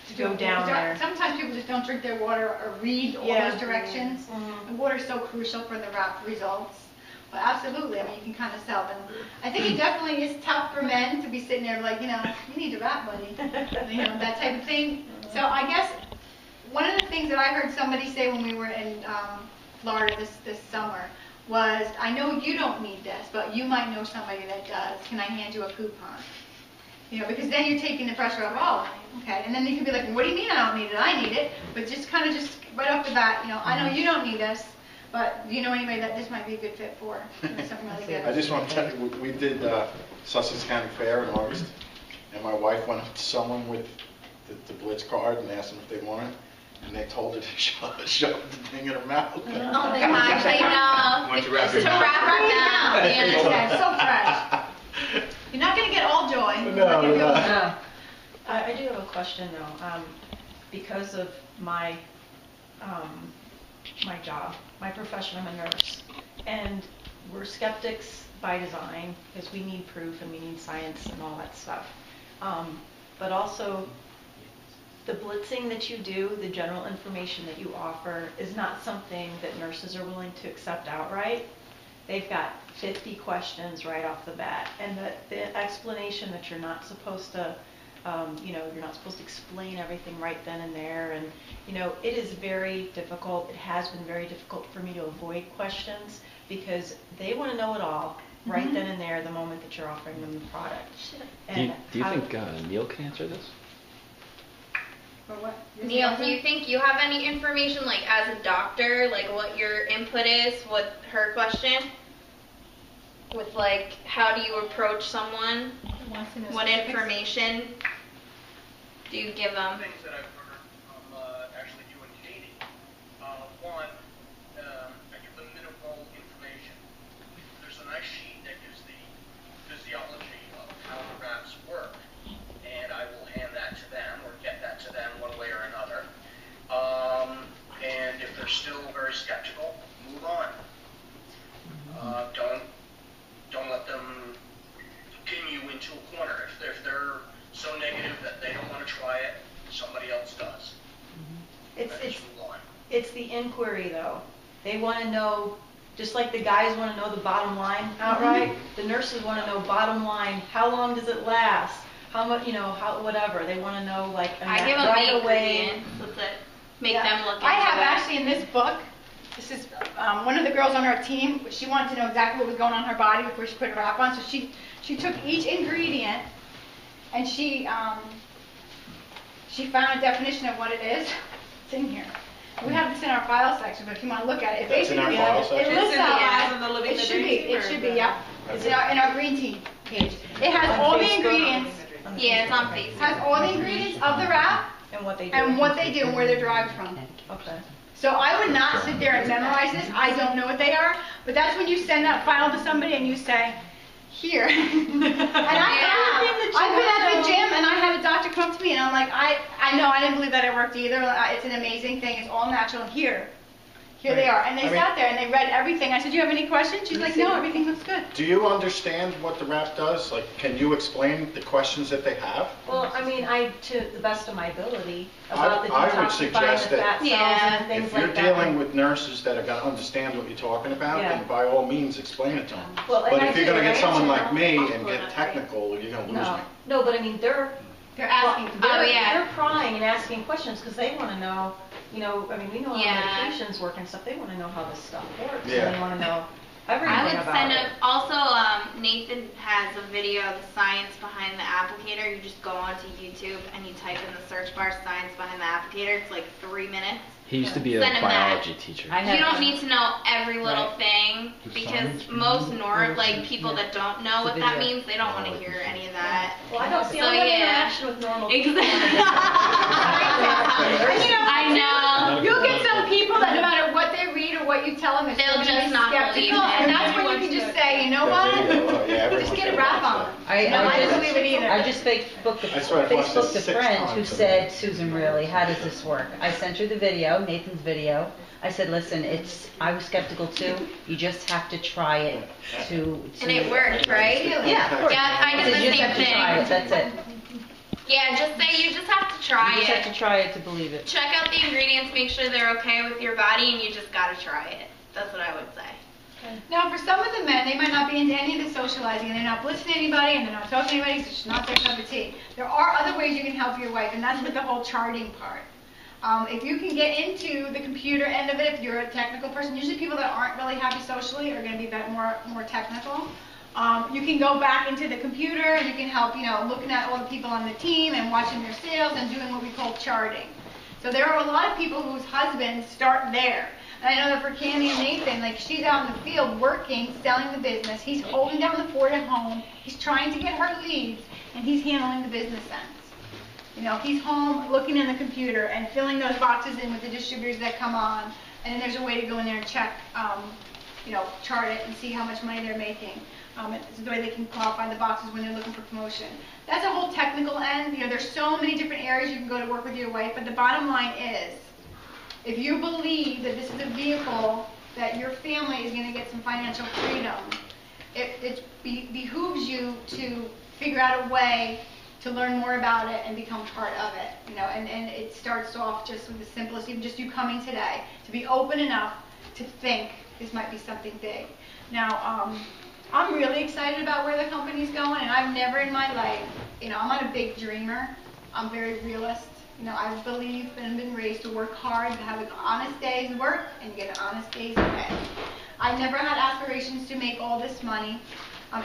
to go down there. Sometimes people just don't drink their water or read all those directions. And water is so crucial for the wrap results. But absolutely, I mean, you can kind of sell them. I think it definitely is tough for men to be sitting there like, you know, you need to wrap, buddy. You know, that type of thing. So I guess one of the things that I heard somebody say when we were in Florida this summer was, I know you don't need this, but you might know somebody that does. Can I hand you a coupon? You know, because then you're taking the pressure off, oh, okay. And then you can be like, well, what do you mean I don't need it? I need it. But just kind of just right off the bat, you know, I know you don't need this, but do you know anybody that this might be a good fit for? You know, something really good. I just want to tell you, we did Sussex County Fair in August, and my wife went up to someone with the Blitz card and asked them if they wanted it. And they told her to shove the thing in her mouth. Oh my gosh, I know. Why don't you wrap To your mouth? wrap her mouth. Yeah, so fresh. You're not going to get all joy. No, you're not. I do have a question though. Because of my my job, my profession, I'm a nurse, and we're skeptics by design because we need proof and we need science and all that stuff. But also, the blitzing that you do, the general information that you offer, is not something that nurses are willing to accept outright. They've got 50 questions right off the bat, and the explanation that you're not supposed to, you know, you're not supposed to explain everything right then and there, and you know, it is very difficult. It has been very difficult for me to avoid questions because they want to know it all right then and there, the moment that you're offering them the product. And Do you think Neil can answer this? Neil, do you think you have any information, like as a doctor, like what your input is with her question? With like, how do you approach someone? What information do you give them? Things that I've heard from actually you and Caity. One, I give them minimal information. There's a nice sheet that gives the physiology of how the wraps work, and I will hand that to them or get that to them one way or another. And if they're still very skeptical, move on. Don't let them pin you into a corner. If they're so negative that they don't want to try it, somebody else does. It's the inquiry though. They want to know, just like the guys want to know the bottom line outright, the nurses want to know bottom line, how long does it last? How much, you know, how whatever. They want to know like I give them right the away. ingredients. Make them look into I have it. actually in this book, this is one of the girls on our team, she wanted to know exactly what was going on in her body before she put her wrap on, so she took each ingredient and she found a definition of what it is. It's in here. We have this in our file section, but if you want to look at it, That's in our file section? It lists out, the Living it should be, yeah. It's in Okay. our green tea page. It has all the ingredients, Yeah, it's on it Facebook. has all the ingredients of the wrap And what they do. and what they do and where they're derived from. Okay. So I would not sit there and memorize this. I don't know what they are, but that's when you send that file to somebody and you say, here. And I've been at the gym and I had a doctor come up to me and I'm like, I know, I didn't believe that it worked either. It's an amazing thing. It's all natural. Here, Here they are. And they I mean- sat there and they read everything. I said, do you have any questions? She's like, no, everything looks good. Do you understand what the rap does? Like, can you explain the questions that they have? Well, I mean, to the best of my ability, about the I would detoxifying the suggest that fat cells Yeah. and things If like you're that. dealing with nurses that are going to understand what you're talking about, Yeah. then by all means, explain it to them. Well, and But I if you're do, going to I get someone answer like me them. and get technical, you're going to lose me. No, but I mean, they're asking. Oh, yeah. They're prying and asking questions because they want to know, you know, I mean, we know how Yeah. medications work and stuff. They want to know how this stuff works. Yeah. And they want to know everything I would about send it. him. Also, Nathan has a video of the science behind the applicator. You just go onto YouTube and you type in the search bar "science behind the applicator." It's like 3 minutes. He used to be a Send him that. biology teacher. I You have- don't need to know every little Right. thing because most like people that don't know what that means, they don't want to hear any of that. Well, I don't see So, any yeah. interaction with normal people. Exactly. I know. You'll get some people that no matter what they read or what you tell them, They'll they're just be not skeptical. believe it. And that's when you can just say, you know That what? video, oh, yeah, everyone Just get a can rap watch on that. them. I No, I just- don't believe it either. I just Facebooked I swear I've watched this a 6 friend who times said, already. Susan, really, how does this work? I sent her the video, Nathan's video. I said, listen, I was skeptical too. You just have to try it to. And it worked, right? Yeah, of course. Yeah, I I did said, the you just same have to try it, thing. that's it. Yeah, just say you just have to try You just have it. to try it to believe it. Check out the ingredients, make sure they're okay with your body, and you just gotta try it. That's what I would say. Now, for some of the men, they might not be into any of the socializing, and they're not listening to anybody, and they're not talking to anybody, 'cause it's just not their cup of tea. There are other ways you can help your wife, and that's with the whole charting part. If you can get into the computer end of it, if you're a technical person, usually people that aren't really happy socially are going to be a bit more technical. You can go back into the computer, and you can help, looking at all the people on the team and watching their sales and doing what we call charting. So there are a lot of people whose husbands start there. And I know that for Candy and Nathan, like she's out in the field working, selling the business. He's holding down the fort at home. He's trying to get her leads, and he's handling the business ends. He's home looking in the computer and filling those boxes in with the distributors that come on. And then there's a way to go in there and check, chart it and see how much money they're making. It's the way they can qualify the boxes when they're looking for promotion. That's a whole technical end. There's so many different areas you can go to work with your wife, but the bottom line is, if you believe that this is a vehicle that your family is going to get some financial freedom, it behooves you to figure out a way to learn more about it and become part of it. And it starts off just with the simplest, even just you coming today, to be open enough to think this might be something big. Now, I'm really excited about where the company's going, and I've never in my life, I'm not a big dreamer. I'm very realist. I believe and been raised to work hard, to have an honest day's work, and get an honest day's pay. I never had aspirations to make all this money.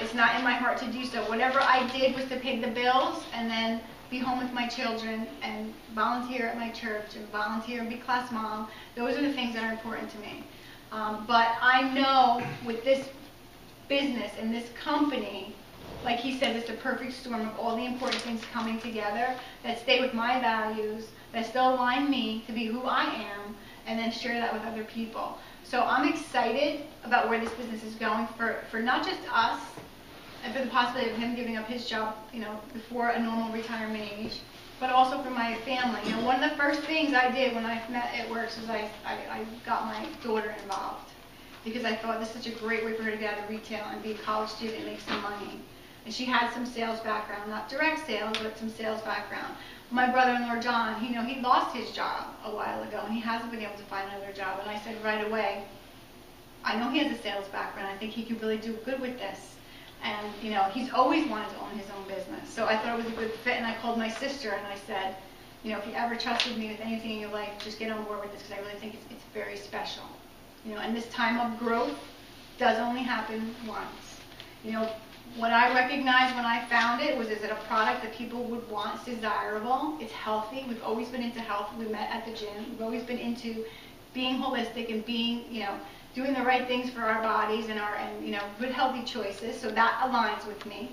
It's not in my heart to do so. Whatever I did was to pay the bills and then be home with my children and volunteer at my church and volunteer and be class mom. Those are the things that are important to me. But I know with this business and this company, like he said, it's a perfect storm of all the important things coming together that stay with my values, that still align me to be who I am, and then share that with other people. So I'm excited about where this business is going for not just us, and for the possibility of him giving up his job, before a normal retirement age, but also for my family. One of the first things I did when I met It Works was I got my daughter involved, because I thought this is such a great way for her to get out of retail and be a college student and make some money. And she had some sales background, not direct sales, but some sales background. My brother-in-law, John, he lost his job a while ago, and he hasn't been able to find another job. And I said right away, I know he has a sales background. I think he could really do good with this. And, he's always wanted to own his own business. So I thought it was a good fit, and I called my sister, and I said, if you ever trusted me with anything in your life, just get on board with this, because I really think it's very special. And this time of growth does only happen once. What I recognized when I found it was, is it a product that people would want? It's desirable. It's healthy. We've always been into health. We met at the gym. We've always been into being holistic and being, doing the right things for our bodies and good healthy choices. So that aligns with me.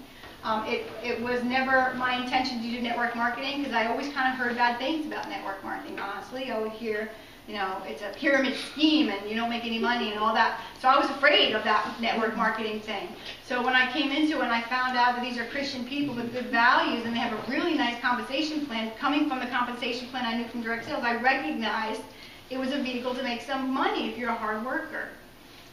It was never my intention to do network marketing, because I always kind of heard bad things about network marketing, honestly. I would hear, it's a pyramid scheme and you don't make any money and all that. So I was afraid of that network marketing thing. So when I came into it and I found out that these are Christian people with good values and they have a really nice compensation plan, coming from the compensation plan I knew from direct sales, I recognized it was a vehicle to make some money if you're a hard worker.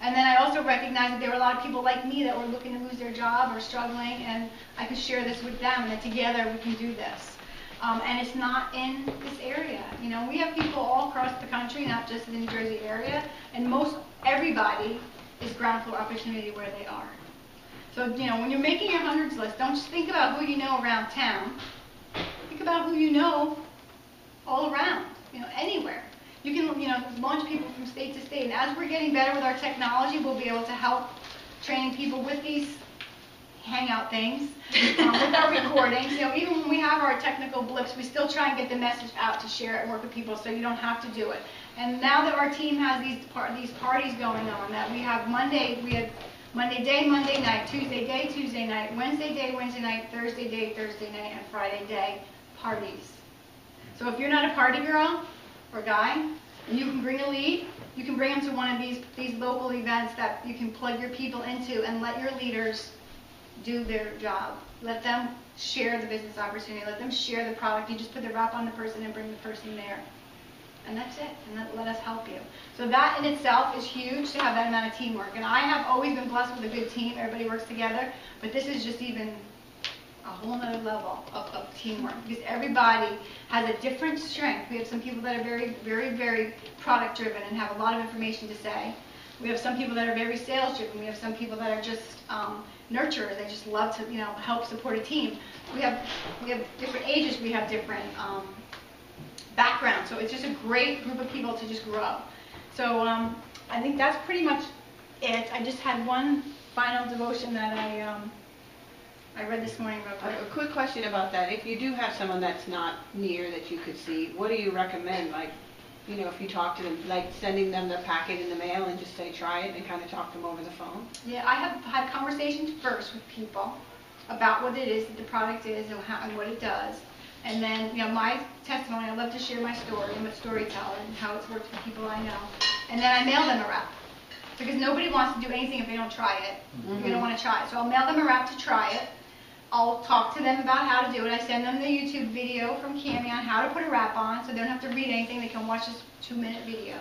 And then I also recognized that there were a lot of people like me that were looking to lose their job or struggling, and I could share this with them, and that together we can do this. And it's not in this area. You know, we have people all across the country, not just in the New Jersey area, and everybody is ground floor opportunity where they are. So, you know, when you're making your hundreds list, don't just think about who you know around town. Think about who you know all around, you know, anywhere. You can, you know, launch people from state to state. And as we're getting better with our technology, we'll be able to help train people with these hangout things, with our recordings. You know, even when we have our technical blips, we still try and get the message out to share it and work with people so you don't have to do it. And now that our team has these parties going on, that we have Monday day, Monday night, Tuesday day, Tuesday night, Wednesday day, Wednesday night, Thursday day, Thursday night, and Friday day parties. So if you're not a party girl or guy, and you can bring a lead, you can bring them to one of these local events that you can plug your people into and let your leaders do their job. Let them share the business opportunity. Let them share the product. You just put the wrap on the person and bring the person there. And that's it. And let us help you. So that in itself is huge to have that amount of teamwork. And I have always been blessed with a good team. Everybody works together. But this is just even a whole nother level of teamwork, because everybody has a different strength. We have some people that are very, very, very product driven and have a lot of information to say. We have some people that are very sales driven. We have some people that are just nurturers. They just love to, you know, help support a team. We have different ages. We have different backgrounds. So it's just a great group of people to just grow. So I think that's pretty much it. I just had one final devotion that I read this morning real quick. A quick question about that. If you do have someone that's not near that you could see, what do you recommend? Like, you know, if you talk to them, like sending them the packet in the mail and just say try it and kind of talk to them over the phone? Yeah, I have had conversations first with people about what it is that the product is and what it does. And then, you know, my testimony, I love to share my story. I'm a storyteller and how it's worked with people I know. And then I mail them a wrap. Because nobody wants to do anything if they don't try it. You're going to want to try it. So I'll mail them a wrap to try it. I'll talk to them about how to do it. I send them the YouTube video from Caity on how to put a wrap on, so they don't have to read anything. They can watch this 2-minute video.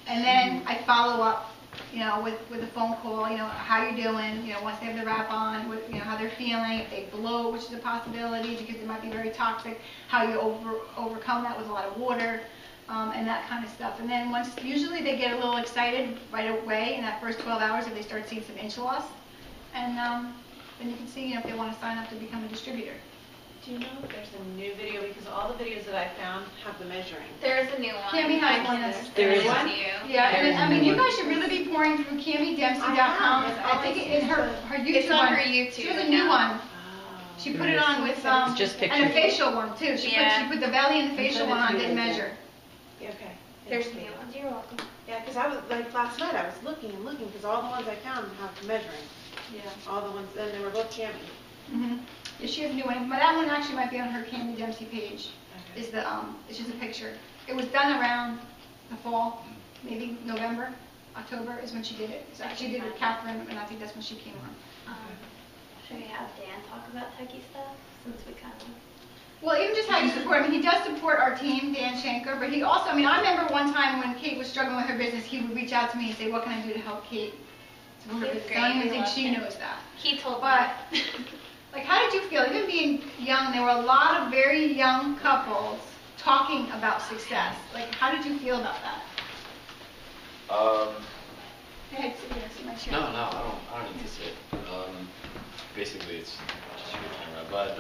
And then I follow up, you know, with a phone call, you know, how you're doing, you know, once they have the wrap on, you know, how they're feeling, if they blow, which is a possibility because it might be very toxic, how you overcome that with a lot of water, and that kind of stuff. And then usually they get a little excited right away in that first 12 hours if they start seeing some inch loss. And then you can see, you know, if they want to sign up to become a distributor. Do you know if there's a new video? Because all the videos that I found have the measuring. There is a new one. Caity has one that's There is one. Yeah, and I mean, you guys should really be pouring through CammyDempsey.com. I think it is her YouTube. It's on one. her YouTube She has a new account. one. She put it on with Just and a pictures. facial one too. She put the belly and the facial one on. Didn't measure. Yeah, okay. There's new ones. You're welcome. Yeah, because I was, like, last night I was looking and looking, because all the ones I found have measuring. Yeah. All the ones, and they were both Cammie. Mhm. Yeah, she has a new one. But that one actually might be on her Caity Dempsey page. Okay. It's just a picture. It was done around the fall, maybe November, October is when she did it. So she did it with Catherine, and I think that's when she came on. Should we have Dan talk about techie stuff, since we kind of... Well, even just how you support him. He does support our team, Dan Schenker, but he also, I mean, I remember one time when Kate was struggling with her business, he would reach out to me and say, what can I do to help Kate? Support her He's business. I don't even great. think We she love him. knows that. He told But, me. like, how did you feel? Even being young, there were a lot of very young couples talking about success. Like, how did you feel about that? Go ahead, sit here, see my chair. No, I don't need to sit. Basically, it's just your camera, but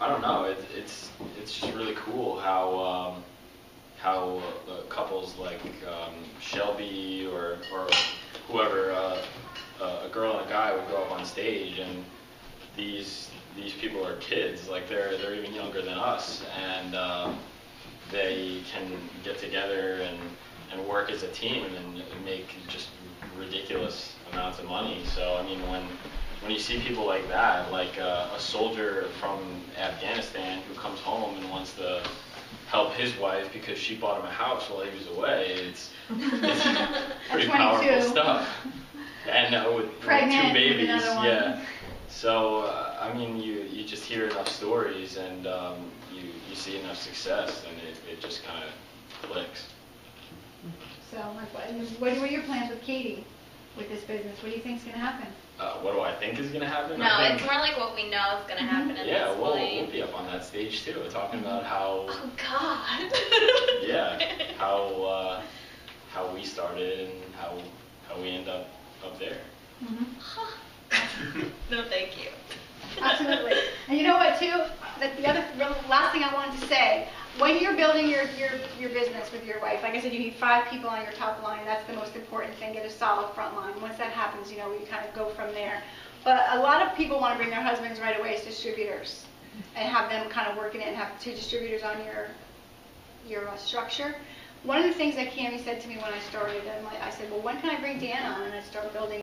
I don't know. It's just really cool how couples like Shelby or whoever, a girl and a guy would go up on stage, and these people are kids. Like they're even younger than us, and they can get together and work as a team and make just ridiculous amounts of money. So I mean, when you see people like that, like a soldier from Afghanistan who comes home and wants to help his wife because she bought him a house while he was away, it's pretty powerful stuff. And with 2 babies, yeah. So I mean, you just hear enough stories and you see enough success, and it just kind of clicks. So, what are your plans with Caity, with this business? What do you think's gonna happen? What do I think is gonna happen? No, I it's think- more like what we know is gonna happen at Yeah, this we'll point. be up on that stage too, talking about how Oh God. yeah how we started and how we end up there. No, thank you. Absolutely. And you know what, too? Last thing I wanted to say, when you're building your business with your wife, like I said, you need 5 people on your top line. That's the most important thing, get a solid front line. Once that happens, you know, we kind of go from there. But a lot of people want to bring their husbands right away as distributors and have them kind of working it and have 2 distributors on your structure. One of the things that Cammie said to me when I started, and I said, well, when can I bring Dan on and I start building